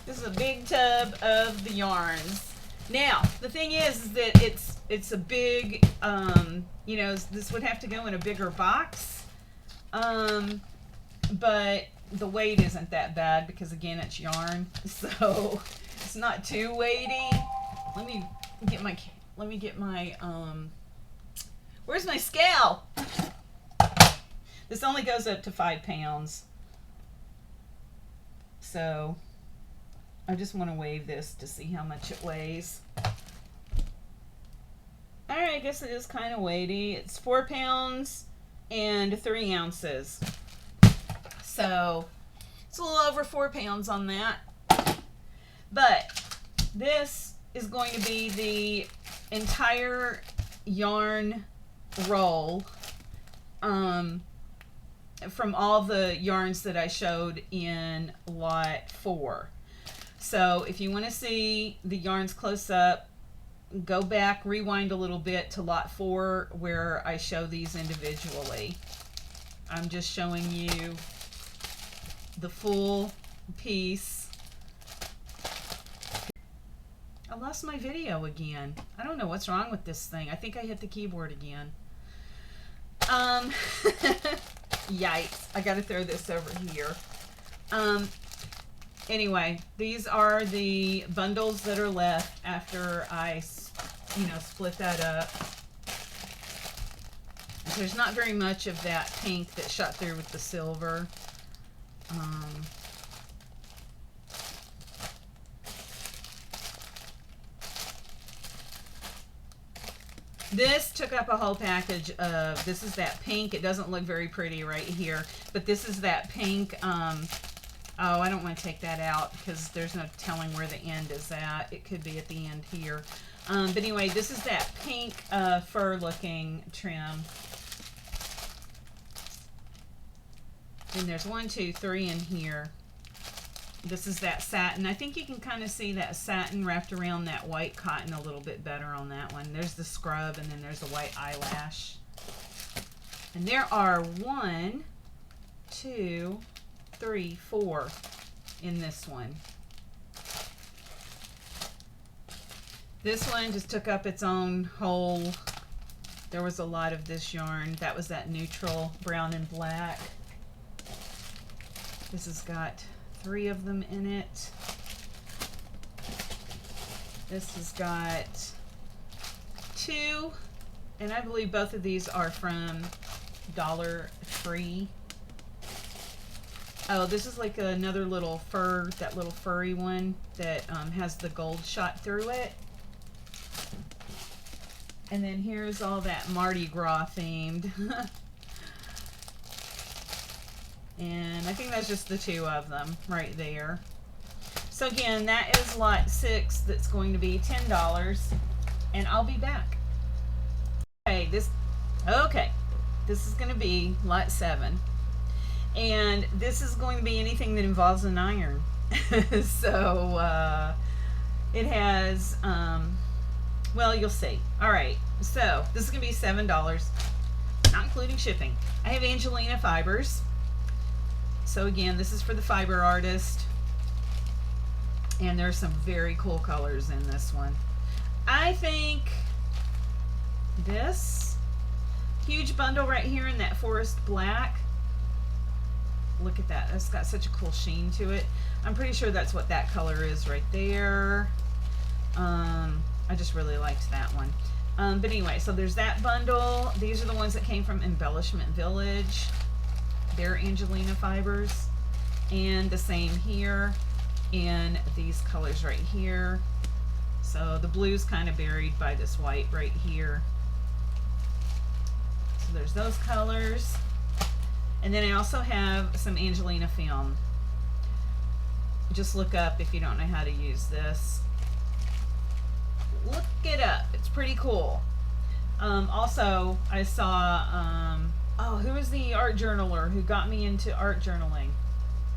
This is a big tub of the yarns. Now, the thing is that it's a big, you know, this would have to go in a bigger box. But the weight isn't that bad because, again, it's yarn. So it's not too weighty. Let me get my, where's my scale? This only goes up to 5 pounds. So I just want to weigh this to see how much it weighs. Alright, I guess it is kind of weighty. It's 4 pounds and 3 ounces. So it's a little over 4 pounds on that. But this is going to be the entire yarn roll from all the yarns that I showed in lot 4. So if you want to see the yarns close up, go back, rewind a little bit to lot 4 where I show these individually. I'm just showing you the full piece. I lost my video again. I don't know what's wrong with this thing. I think I hit the keyboard again. Yikes. I gotta throw this over here. Anyway, these are the bundles that are left after I, split that up. There's not very much of that pink that shot through with the silver. This took up a whole package of, this is that pink. It doesn't look very pretty right here, but this is that pink. Oh, I don't want to take that out because there's no telling where the end is at. It could be at the end here. But anyway, this is that pink fur looking trim. And there's 1, 2, 3 in here. This is that satin. I think you can kind of see that satin wrapped around that white cotton a little bit better on that one. There's the scrub, and then there's the white eyelash. And there are 1, 2, 3, 4 in this one. This one just took up its own whole, there was a lot of this yarn. That was that neutral brown and black. This has got 3 of them in it. This has got 2, and I believe both of these are from Dollar Tree. Oh, this is like another little fur, that little furry one that has the gold shot through it. And then here's all that Mardi Gras themed. And I think that's just the 2 of them right there. So again, that is lot 6. That's going to be $10, and I'll be back. Okay, this is going to be lot 7, and this is going to be anything that involves an iron. So it has, well, you'll see. All right, so this is going to be $7, not including shipping. I have Angelina fibers. So again, this is for the fiber artist, and there's some very cool colors in this one. I think this huge bundle right here in that forest black, look at that, that's got such a cool sheen to it. I'm pretty sure that's what that color is right there. I just really liked that one. But anyway, so there's that bundle. These are the ones that came from Embellishment Village. They're Angelina fibers, and the same here in these colors right here. So the blue's kind of buried by this white right here. So there's those colors. And then I also have some Angelina film. Just look up if you don't know how to use this. Look it up. It's pretty cool. Also, I saw who was the art journaler who got me into art journaling?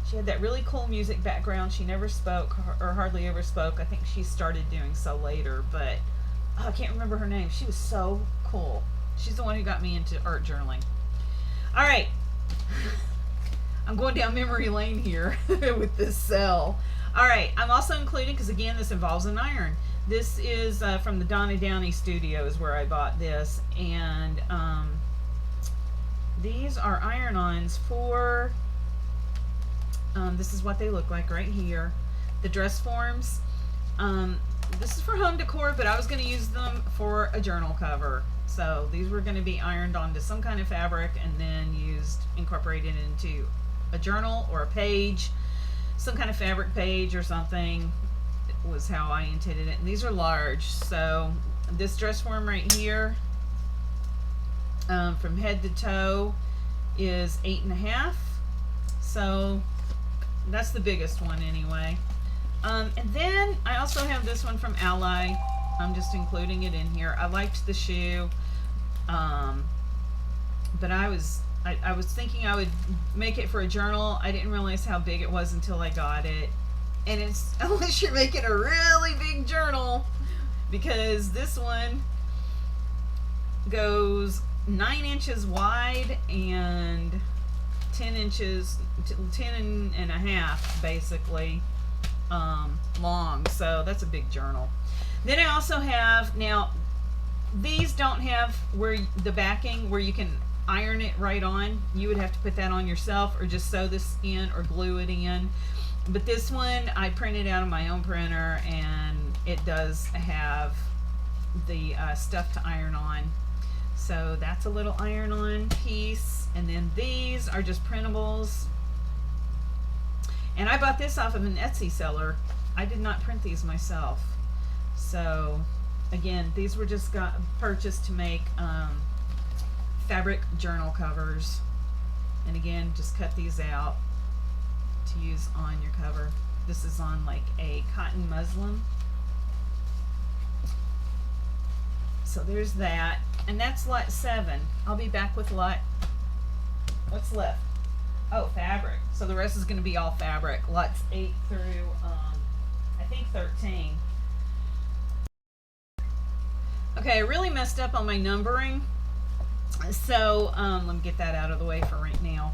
She had that really cool music background. She never spoke, or hardly ever spoke. I think she started doing so later, but I can't remember her name. She was so cool. She's the one who got me into art journaling. All right. I'm going down memory lane here with this cell. All right. I'm also including, because again, this involves an iron. This is from the Donna Downey Studios where I bought this, and these are iron-ons for, this is what they look like right here, the dress forms. This is for home decor, but I was going to use them for a journal cover. So these were going to be ironed onto some kind of fabric and then incorporated into a journal or a page, some kind of fabric page or something. It was how I intended it. And these are large. So this dress form right here, from head to toe, is 8.5. So that's the biggest one anyway. And then I also have this one from Ally. I'm just including it in here. I liked the shoe, but I was thinking I would make it for a journal. I didn't realize how big it was until I got it. And it's, unless you're making a really big journal, because this one goes 9 inches wide and 10 inches, 10 and a half basically long. So that's a big journal. Then I also have, now these don't have where the backing where you can iron it right on. You would have to put that on yourself or just sew this in or glue it in. But this one I printed out of my own printer, and it does have the stuff to iron on. So that's a little iron on piece. And then these are just printables. And I bought this off of an Etsy seller. I did not print these myself. So again, these were just purchased to make fabric journal covers. And again, just cut these out to use on your cover. This is on like a cotton muslin. So there's that. And that's lot 7. I'll be back with lot, what's left? Oh, fabric. So the rest is going to be all fabric. Lots 8 through, I think 13. Okay, I really messed up on my numbering. So let me get that out of the way for right now.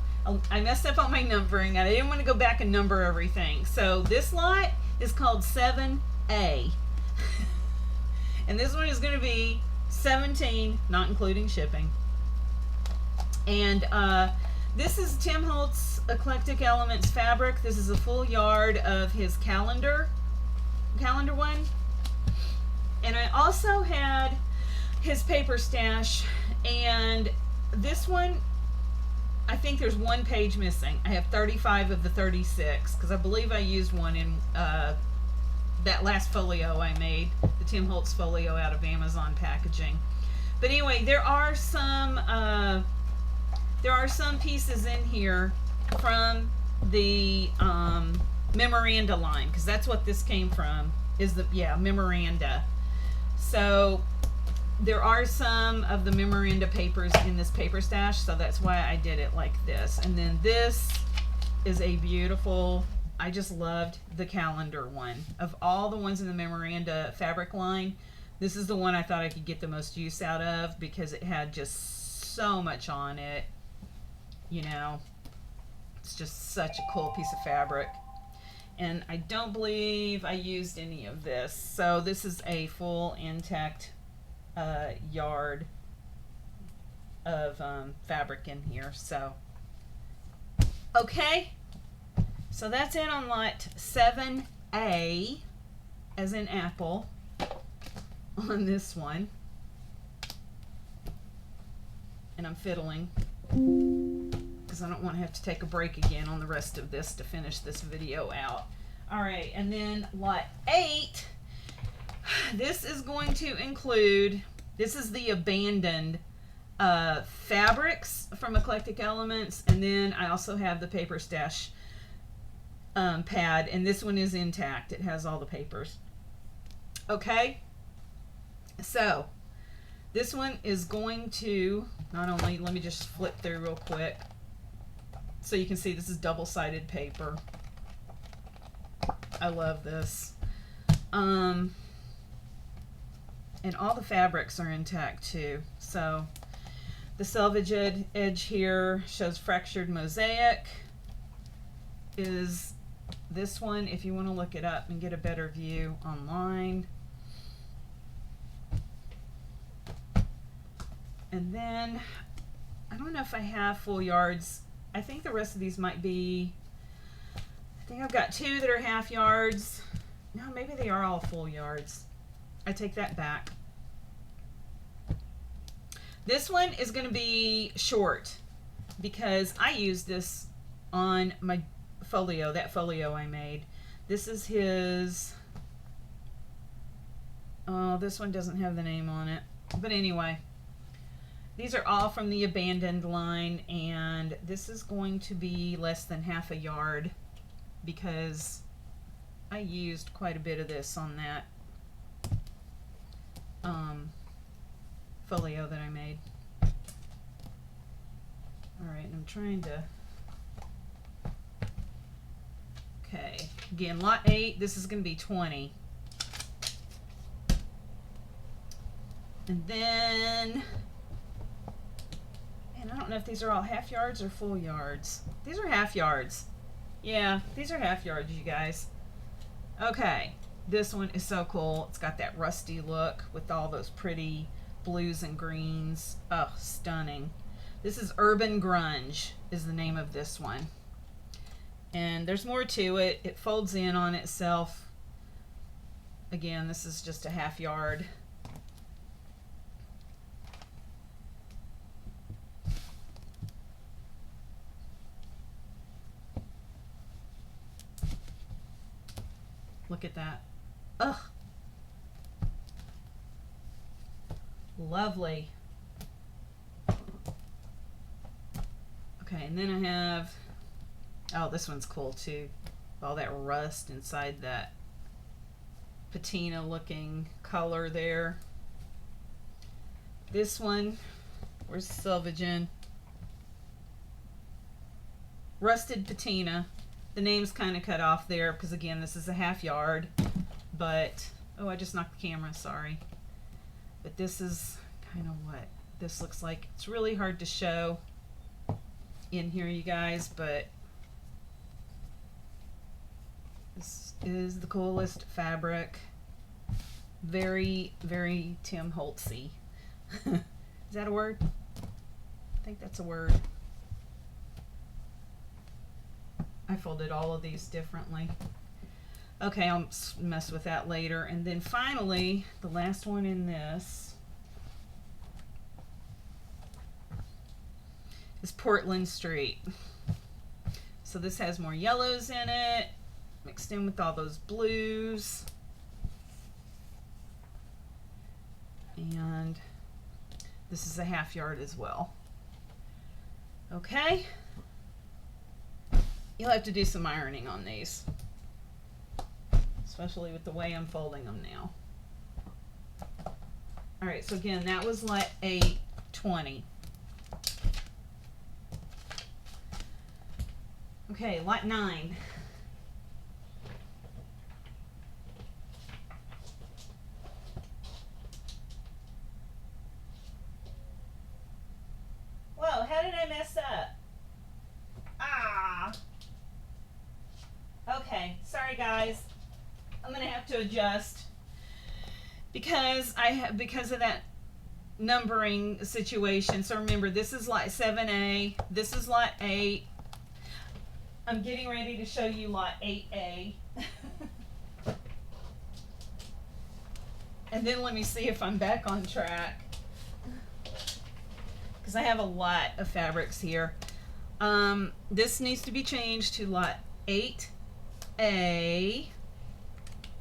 I messed up on my numbering. I didn't want to go back and number everything. So this lot is called 7A. And this one is going to be 17, not including shipping. And this is Tim Holtz Eclectic Elements fabric. This is a full yard of his calendar one. And I also had his paper stash, and this one, I think there's one page missing. I have 35 of the 36 because I believe I used one in that last folio I made, the Tim Holtz folio out of Amazon packaging. But anyway, there are some pieces in here from the memoranda line, because that's what this came from, is the memoranda. So there are some of the memoranda papers in this paper stash, so that's why I did it like this. And then this is a beautiful, I just loved the calendar one. Of all the ones in the memoranda fabric line, this is the one I thought I could get the most use out of, because it had just so much on it. You know, it's just such a cool piece of fabric. And I don't believe I used any of this. So this is a full intact yard of fabric in here. So okay, so that's it on lot 7A, as in apple, on this one. And I'm fiddling because I don't want to have to take a break again on the rest of this to finish this video out. All right, and then lot 8, this is going to include, this is the abandoned fabrics from Eclectic Elements, and then I also have the paper stash pad, and this one is intact. It has all the papers. Okay, so this one is going to, not only, let me just flip through real quick so you can see this is double-sided paper. I love this. And all the fabrics are intact too. So the selvage edge here shows fractured mosaic. Is this one, if you want to look it up and get a better view online. And then I don't know if I have full yards. I think the rest of these might be, I think I've got 2 that are half yards. No, maybe they are all full yards. I take that back. This one is going to be short because I used this on my folio, that folio I made. This is his, oh, this one doesn't have the name on it. But anyway, these are all from the abandoned line, and this is going to be less than half a yard because I used quite a bit of this on that folio that I made. Alright, and I'm trying to... Okay, again, lot 8, this is going to be 20. And then... And I don't know if these are all half yards or full yards. These are half yards. Yeah, these are half yards, you guys. Okay, this one is so cool. It's got that rusty look with all those pretty blues and greens. Oh, stunning. This is Urban Grunge is the name of this one. And there's more to it. It folds in on itself. Again, this is just a half yard. Look at that. Ugh. Lovely. Okay, and then I have, oh, this one's cool too. All that rust inside that patina looking color there. This one, where's the selvage in? Rusted patina. The name's kind of cut off there because, again, this is a half yard. But, oh, I just knocked the camera, sorry. But this is kind of what this looks like. It's really hard to show in here, you guys, but this is the coolest fabric. Very, very Tim Holtzy. Is that a word? I think that's a word. I folded all of these differently. Okay, I'll mess with that later. And then finally, the last one in this is Portland Street. So this has more yellows in it, mixed in with all those blues. And this is a half yard as well. Okay. You'll have to do some ironing on these, especially with the way I'm folding them now. All right, so again, that was lot 8, 20. Okay, lot 9. Whoa, how did I mess up? Ah. Okay, sorry guys. I'm gonna have to adjust because because of that numbering situation. So remember, this is lot 7A, this is lot 8. I'm getting ready to show you lot 8A. And then let me see if I'm back on track, because I have a lot of fabrics here. This needs to be changed to lot 8A,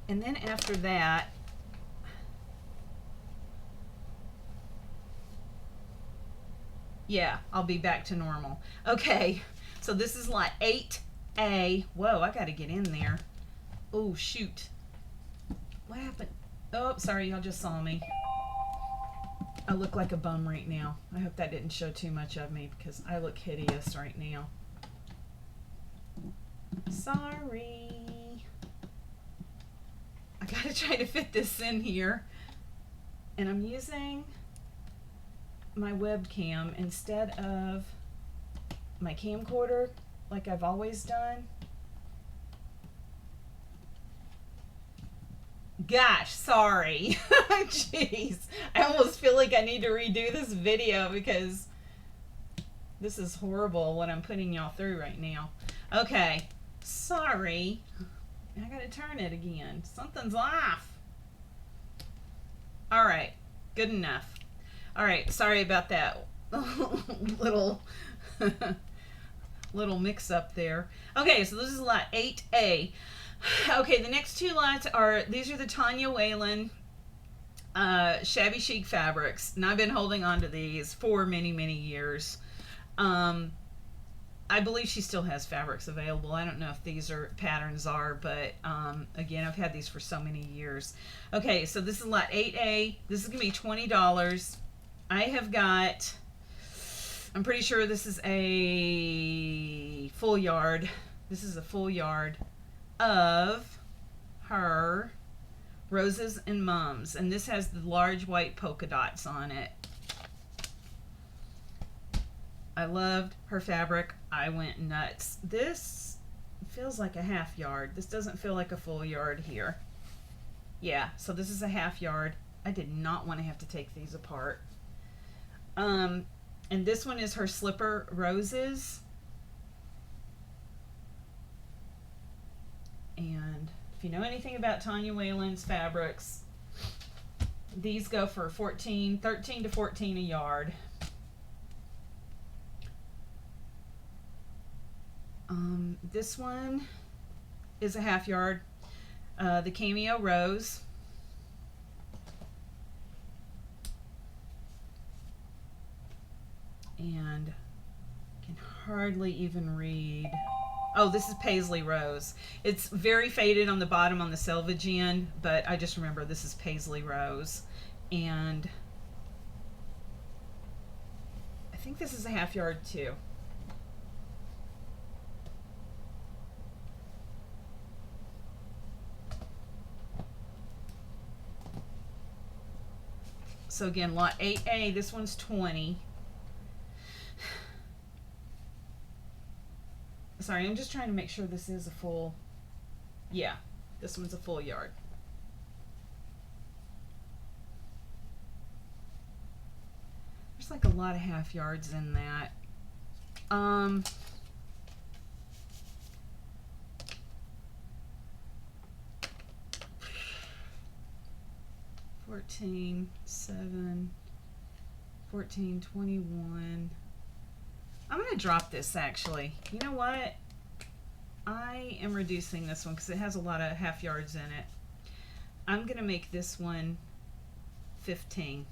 and then after that, yeah, I'll be back to normal. Okay, so this is lot 8A. Whoa, I gotta get in there. Oh, shoot. What happened? Oh, sorry, y'all just saw me. I look like a bum right now. I hope that didn't show too much of me because I look hideous right now. Sorry. I gotta try to fit this in here. And I'm using my webcam instead of my camcorder like I've always done. Gosh, sorry. Jeez. I almost feel like I need to redo this video because this is horrible what I'm putting y'all through right now. Okay. Sorry. I gotta turn it again. Something's off. Alright. Good enough. Alright. Sorry about that little little mix up there. Okay, so this is lot 8A. Okay, the next two lots are, these are the Tanya Whalen shabby chic fabrics, and I've been holding on to these for many, many years. I believe she still has fabrics available. I don't know if these are patterns are, but again, I've had these for so many years. Okay, so this is lot 8A. This is gonna be $20. I have got, I'm pretty sure this is a full yard. This is a full yard of her Roses and Mums, and this has the large white polka dots on it. I loved her fabric. I went nuts. This feels like a half yard. This doesn't feel like a full yard here. Yeah, so this is a half yard. I did not want to have to take these apart. And this one is her Slipper Roses. And if you know anything about Tanya Whalen's fabrics, these go for 13 to 14 a yard. This one is a half yard. The Cameo Rose. And I can hardly even read. Oh, this is Paisley Rose. It's very faded on the bottom on the selvage end, but I just remember this is Paisley Rose. And I think this is a half yard too. So again, lot 8A, this one's 20. Sorry, I'm just trying to make sure this is a full, yeah, this one's a full yard. There's like a lot of half yards in that. 14, 7, 14, 21. I'm going to drop this actually. You know what? I am reducing this one because it has a lot of half yards in it. I'm going to make this one 15.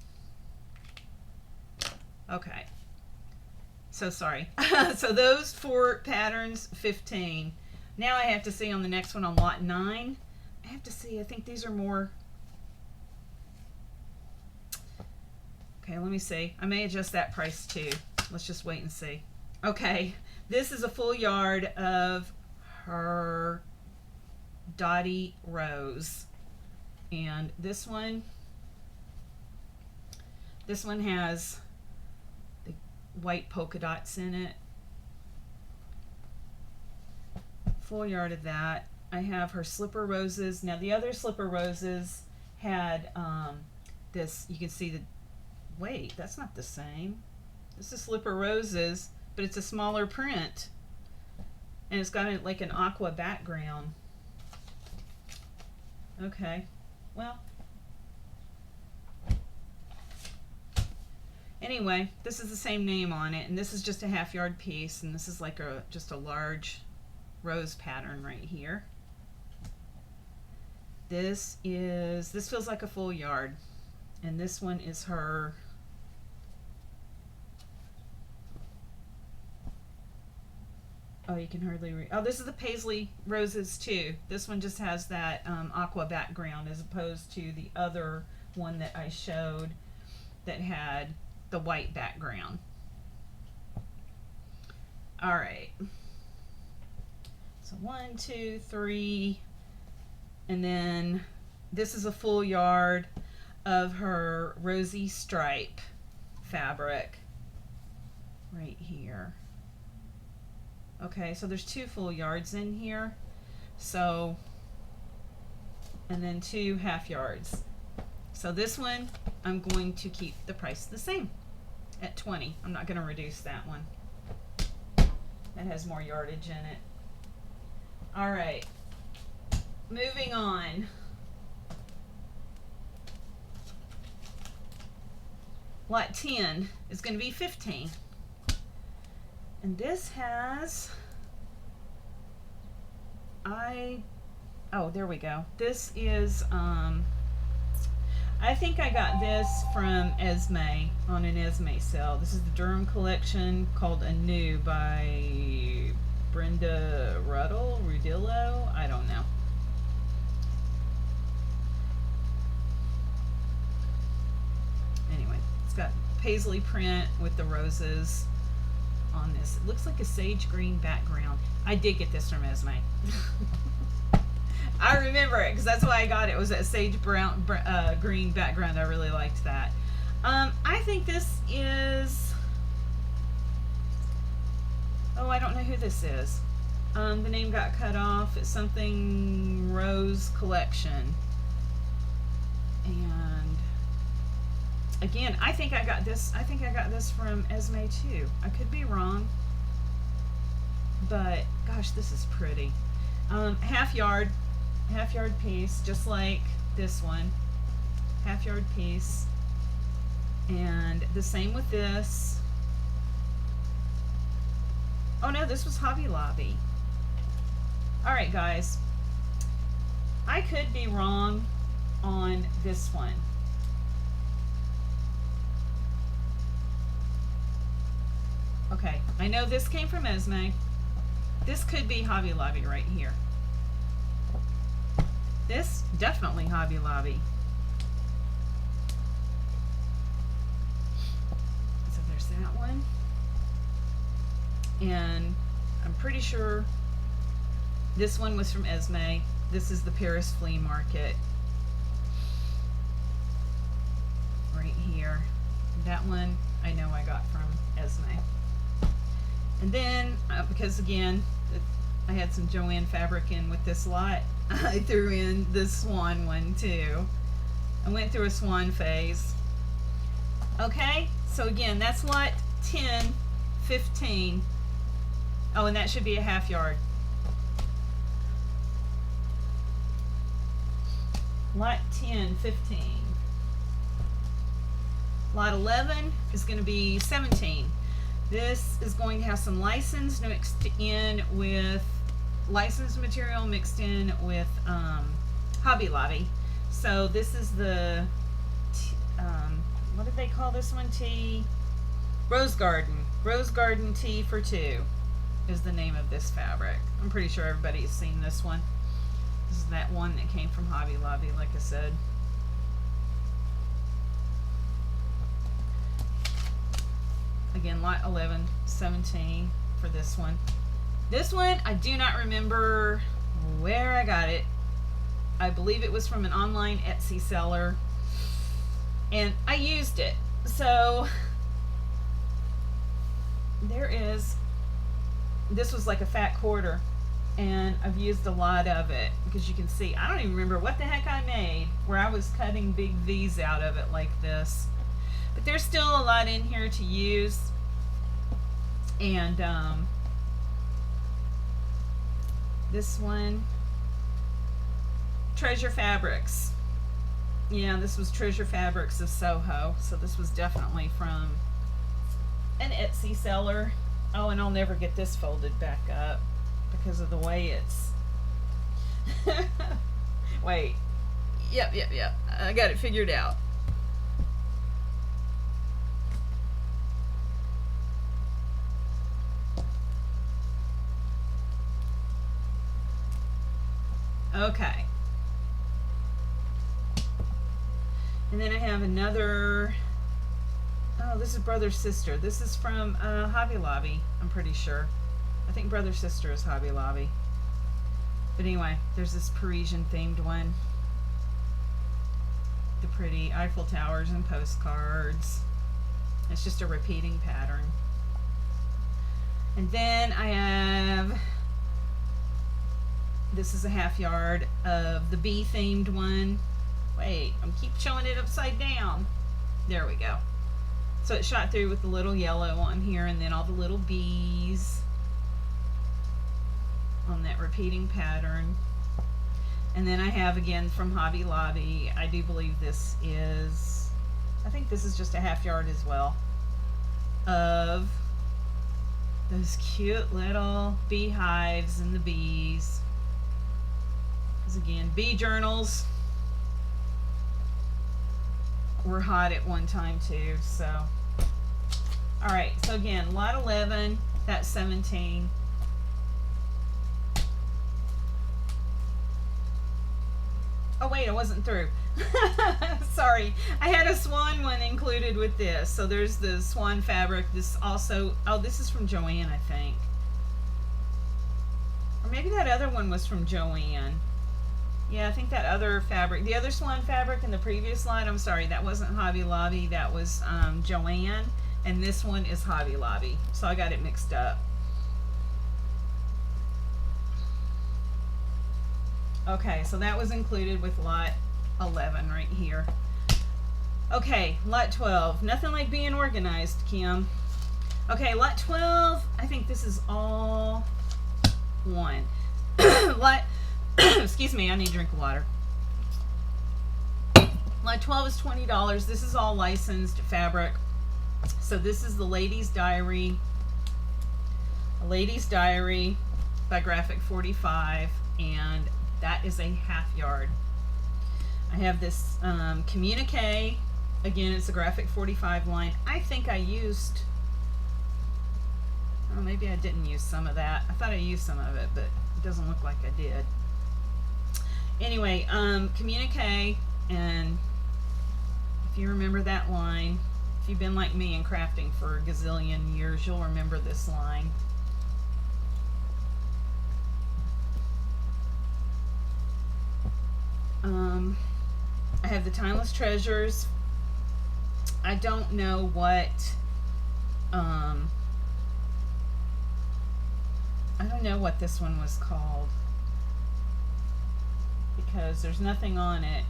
Okay. So sorry. So those 4 patterns, 15. Now I have to see on the next one on lot 9. I have to see. I think these are more. Okay, let me see. I may adjust that price too. Let's just wait and see. Okay, this is a full yard of her Dottie Rose. And this one has the white polka dots in it. Full yard of that. I have her Slipper Roses. Now the other Slipper Roses had this, you can see the, wait, that's not the same. This is Slipper Roses, but it's a smaller print. And it's got like an aqua background. Okay, well. Anyway, this is the same name on it, and this is just a half yard piece, and this is like just a large rose pattern right here. This feels like a full yard, and this one is her oh, you can hardly read. Oh, this is the Paisley Roses too. This one just has that aqua background as opposed to the other one that I showed that had the white background. All right. So 1, 2, 3, and then this is a full yard of her Rosy Stripe fabric right here. Okay, so there's 2 full yards in here. So, and then 2 half yards. So this one, I'm going to keep the price the same at 20. I'm not going to reduce that one. That has more yardage in it. All right, moving on. Lot 10 is going to be 15. And this has, oh, there we go. This is, I I think I got this from Esme on an Esme sale. This is the Durham collection called Anew by Brenda Rudillo. I don't know. Anyway, it's got paisley print with the roses on this. It looks like a sage green background. I did get this from Esme. I remember it because that's why I got it. It was that sage brown green background. I really liked that. I think this is, oh, I don't know who this is. The name got cut off. It's something Rose Collection. And again, I think I got this from Esme too. I could be wrong, but gosh, this is pretty. Half yard piece, just like this one. Half yard piece. And the same with this. Oh no, this was Hobby Lobby. Alright guys, I could be wrong on this one. Okay, I know this came from Esme. This could be Hobby Lobby right here. This, definitely Hobby Lobby. So there's that one. And I'm pretty sure this one was from Esme. This is the Paris Flea Market. Right here. That one I know I got from Esme. And then, because again, I had some Joanne fabric in with this lot, I threw in this swan one too. I went through a swan phase. Okay, so again, that's lot 10, 15. Oh, and that should be a half yard. Lot 10, 15. Lot 11 is going to be 17. This is going to have some license mixed in with licensed material mixed in with Hobby Lobby. So this is the what did they call this one? Rose Garden Tea for Two is the name of this fabric. I'm pretty sure everybody's seen this one. This is that one that came from Hobby Lobby, like I said. Again, lot 11, 17 for this one. This one, I do not remember where I got it. I believe it was from an online Etsy seller. And I used it. So, there is, this was like a fat quarter. And I've used a lot of it. Because you can see, I don't even remember what the heck I made. Where I was cutting big V's out of it like this. But there's still a lot in here to use. And this one, Treasure Fabrics. Yeah, this was Treasure Fabrics of Soho. So this was definitely from an Etsy seller. Oh, and I'll never get this folded back up because of the way it's... Wait. Yep. I got it figured out. Okay. And then I have another, oh, this is Brother Sister. This is from Hobby Lobby, I'm pretty sure. I think Brother Sister is Hobby Lobby. But anyway, there's this Parisian themed one. The pretty Eiffel Towers and postcards. It's just a repeating pattern. And then I have, this is a half yard of the bee themed one. Wait, I'm keep showing it upside down. There we go. So it shot through with the little yellow on here and then all the little bees on that repeating pattern. And then I have again from Hobby Lobby, I do believe this is, I think this is just a half yard as well, of those cute little beehives and the bees. This again, bee journals. were hot at one time too. So, all right. So again, lot 11. That's 17. Oh wait, I wasn't through. Sorry, I had a swan one included with this. So there's the swan fabric. This also, oh, this is from Joanne, I think. Or maybe that other one was from Joanne. Yeah, I think that other fabric, the other swan fabric in the previous line, I'm sorry, that wasn't Hobby Lobby, that was Joanne. And this one is Hobby Lobby. So I got it mixed up. Okay, so that was included with lot 11 right here. Okay, lot 12. Nothing like being organized, Kim. Okay, lot 12, I think this is all one. Lot, excuse me, I need a drink of water. Lot 12 is $20. This is all licensed fabric. So this is the Lady's Diary. A Lady's Diary by Graphic 45, and that is a half yard. I have this communique. Again, it's a Graphic 45 line. I think I used, oh, maybe I didn't use some of that. I thought I used some of it, but it doesn't look like I did. Anyway, communique, and if you remember that line, if you've been like me in crafting for a gazillion years, you'll remember this line. I have the Timeless Treasures. I don't know what, I don't know what this one was called, because there's nothing on it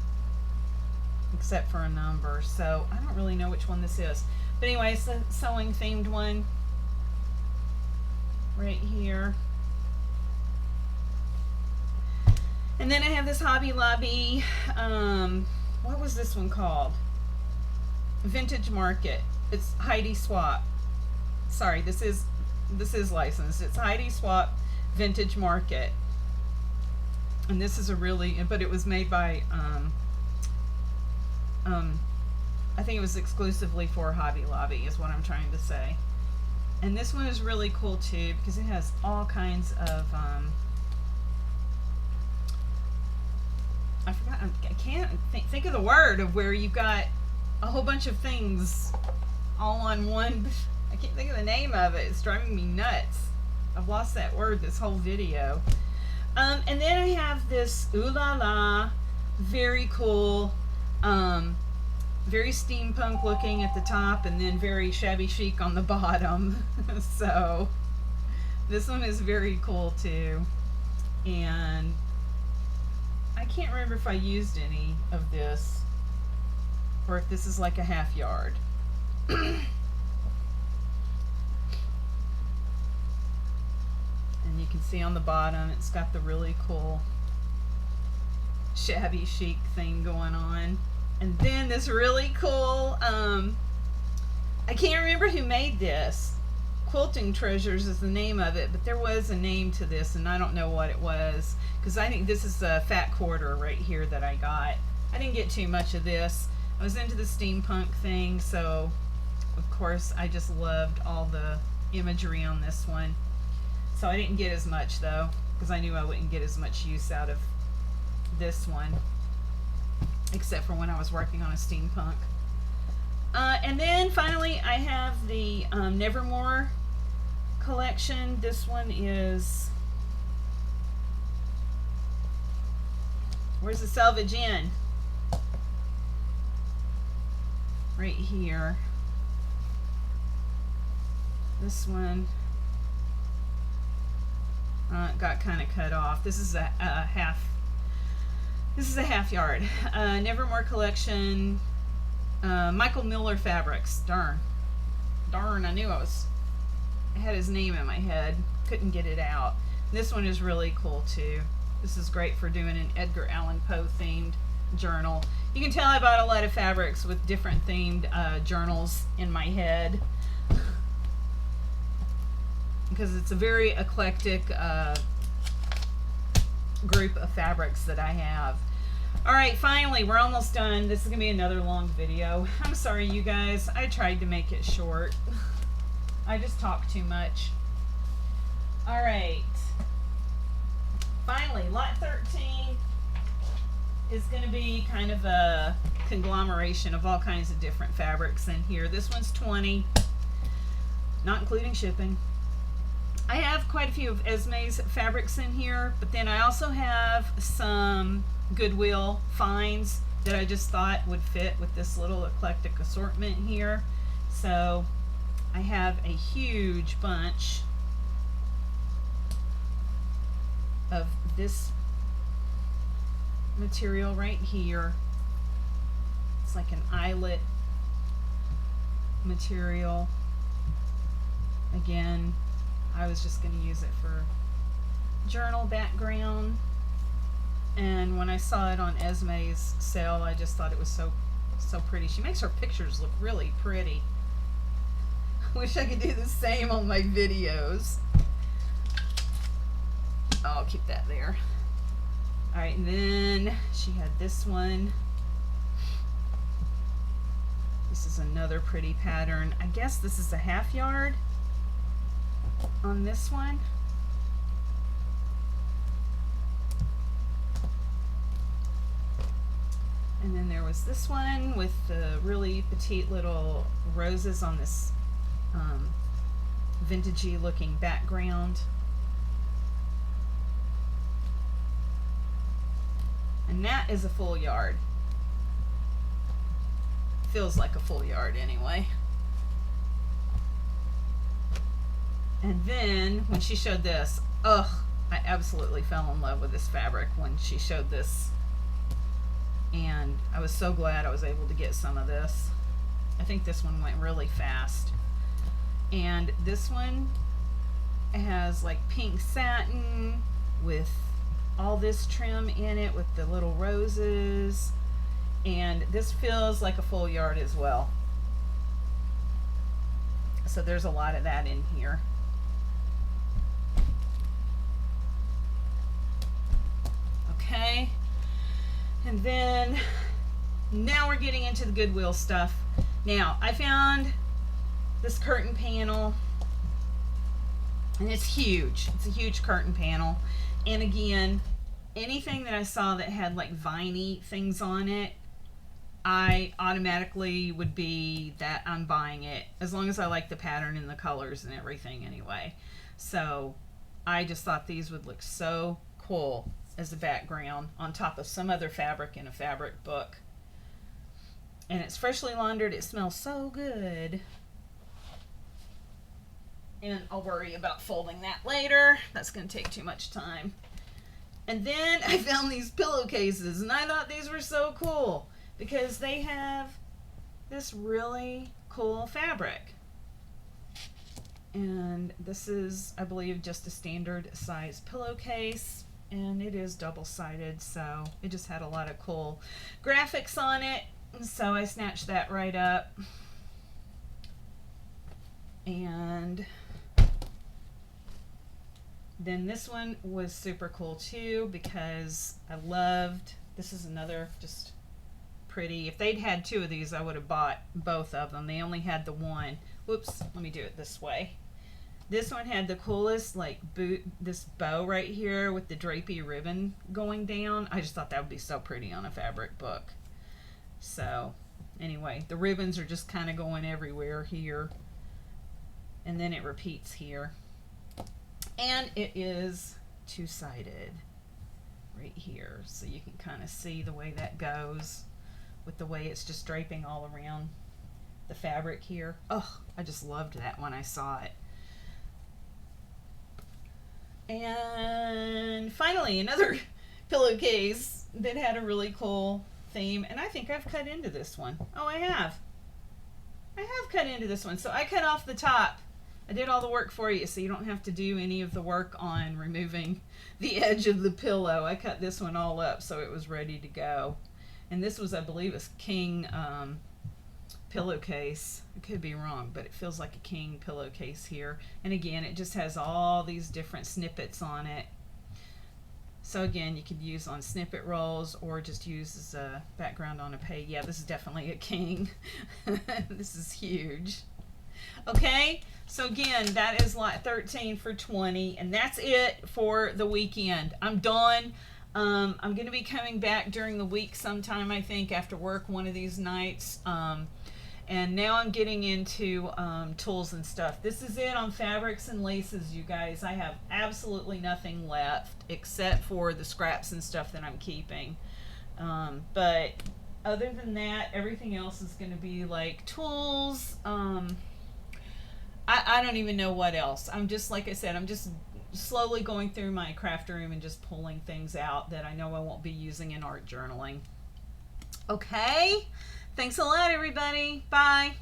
except for a number, so I don't really know which one this is. But anyway, it's the sewing themed one right here. And then I have this Hobby Lobby, what was this one called? Vintage Market. It's Heidi Swap. Sorry, this is licensed. It's Heidi Swap Vintage Market. And this is a really, but it was made by, I think it was exclusively for Hobby Lobby is what I'm trying to say. And this one is really cool too, because it has all kinds of, I forgot, I can't think of the word of where you've got a whole bunch of things all on one. I can't think of the name of it. It's driving me nuts. I've lost that word this whole video. And then I have this ooh la la, very cool, very steampunk looking at the top, and then very shabby chic on the bottom. So this one is very cool too. And I can't remember if I used any of this or if this is like a half yard. And you can see on the bottom it's got the really cool shabby chic thing going on. And then this really cool, I can't remember who made this. Quilting Treasures is the name of it, but there was a name to this and I don't know what it was, because I think this is a fat quarter right here that I got. I didn't get too much of this. I was into the steampunk thing, so of course I just loved all the imagery on this one. So I didn't get as much though, because I knew I wouldn't get as much use out of this one, except for when I was working on a steampunk. And then finally I have the Nevermore collection. This one is, where's the selvage in? Right here. This one got kind of cut off. This is a half. This is a half yard. Nevermore collection. Michael Miller Fabrics. Darn, I knew I had his name in my head. Couldn't get it out. This one is really cool too. This is great for doing an Edgar Allan Poe themed journal. You can tell I bought a lot of fabrics with different themed journals in my head, because it's a very eclectic group of fabrics that I have. All right, finally, we're almost done. This is gonna be another long video. I'm sorry, you guys. I tried to make it short. I just talk too much. All right. Finally, lot 13 is gonna be kind of a conglomeration of all kinds of different fabrics in here. This one's 20, not including shipping. I have quite a few of Esme's fabrics in here, but then I also have some Goodwill finds that I just thought would fit with this little eclectic assortment here. So I have a huge bunch of this material right here. It's like an eyelet material. Again, I was just going to use it for journal background, and when I saw it on Esme's sale, I just thought it was so pretty. She makes her pictures look really pretty. I wish I could do the same on my videos. I'll keep that there. Alright, and then she had this one. This is another pretty pattern. I guess this is a half yard on this one. And then there was this one with the really petite little roses on this vintagey looking background. And that is a full yard. Feels like a full yard anyway. And then when she showed this, ugh, I absolutely fell in love with this fabric when she showed this. And I was so glad I was able to get some of this. I think this one went really fast. And this one has like pink satin with all this trim in it with the little roses. And this feels like a full yard as well. So there's a lot of that in here. Okay. And then now we're getting into the Goodwill stuff. Now I found this curtain panel, and it's huge. It's a huge curtain panel. And again, anything that I saw that had like viney things on it, I automatically would be that I'm buying it, as long as I like the pattern and the colors and everything anyway. So I just thought these would look so cool as a background on top of some other fabric in a fabric book. And it's freshly laundered. It smells so good. And I'll worry about folding that later. That's going to take too much time. And then I found these pillowcases, and I thought these were so cool because they have this really cool fabric. And this is, I believe, just a standard size pillowcase. And it is double-sided, so it just had a lot of cool graphics on it. So I snatched that right up. And then this one was super cool too because I loved, this is another just pretty. If they'd had two of these, I would have bought both of them. They only had the one. Whoops, let me do it this way. This one had the coolest like this bow right here with the drapey ribbon going down. I just thought that would be so pretty on a fabric book. So anyway, the ribbons are just kind of going everywhere here. And then it repeats here. And it is two-sided right here. So you can kind of see the way that goes with the way it's just draping all around the fabric here. Oh, I just loved that when I saw it. And finally, another pillowcase that had a really cool theme, and I think I've cut into this one. Oh, I have cut into this one. So I cut off the top. I did all the work for you, so you don't have to do any of the work on removing the edge of the pillow. I cut this one all up so it was ready to go. And this was, I believe, a king pillowcase. I could be wrong, but it feels like a king pillowcase here. And again, it just has all these different snippets on it. So again, you could use on snippet rolls or just use as a background on a page. Yeah, this is definitely a king. This is huge. Okay, so again, that is like 13 for 20, and that's it for the weekend. I'm done. I'm going to be coming back during the week sometime, I think, after work one of these nights. And now I'm getting into tools and stuff. This is it on fabrics and laces, you guys. I have absolutely nothing left except for the scraps and stuff that I'm keeping. But other than that, everything else is going to be like tools. I don't even know what else. I'm just, like I said, I'm just slowly going through my craft room and just pulling things out that I know I won't be using in art journaling. Okay? Thanks a lot, everybody. Bye.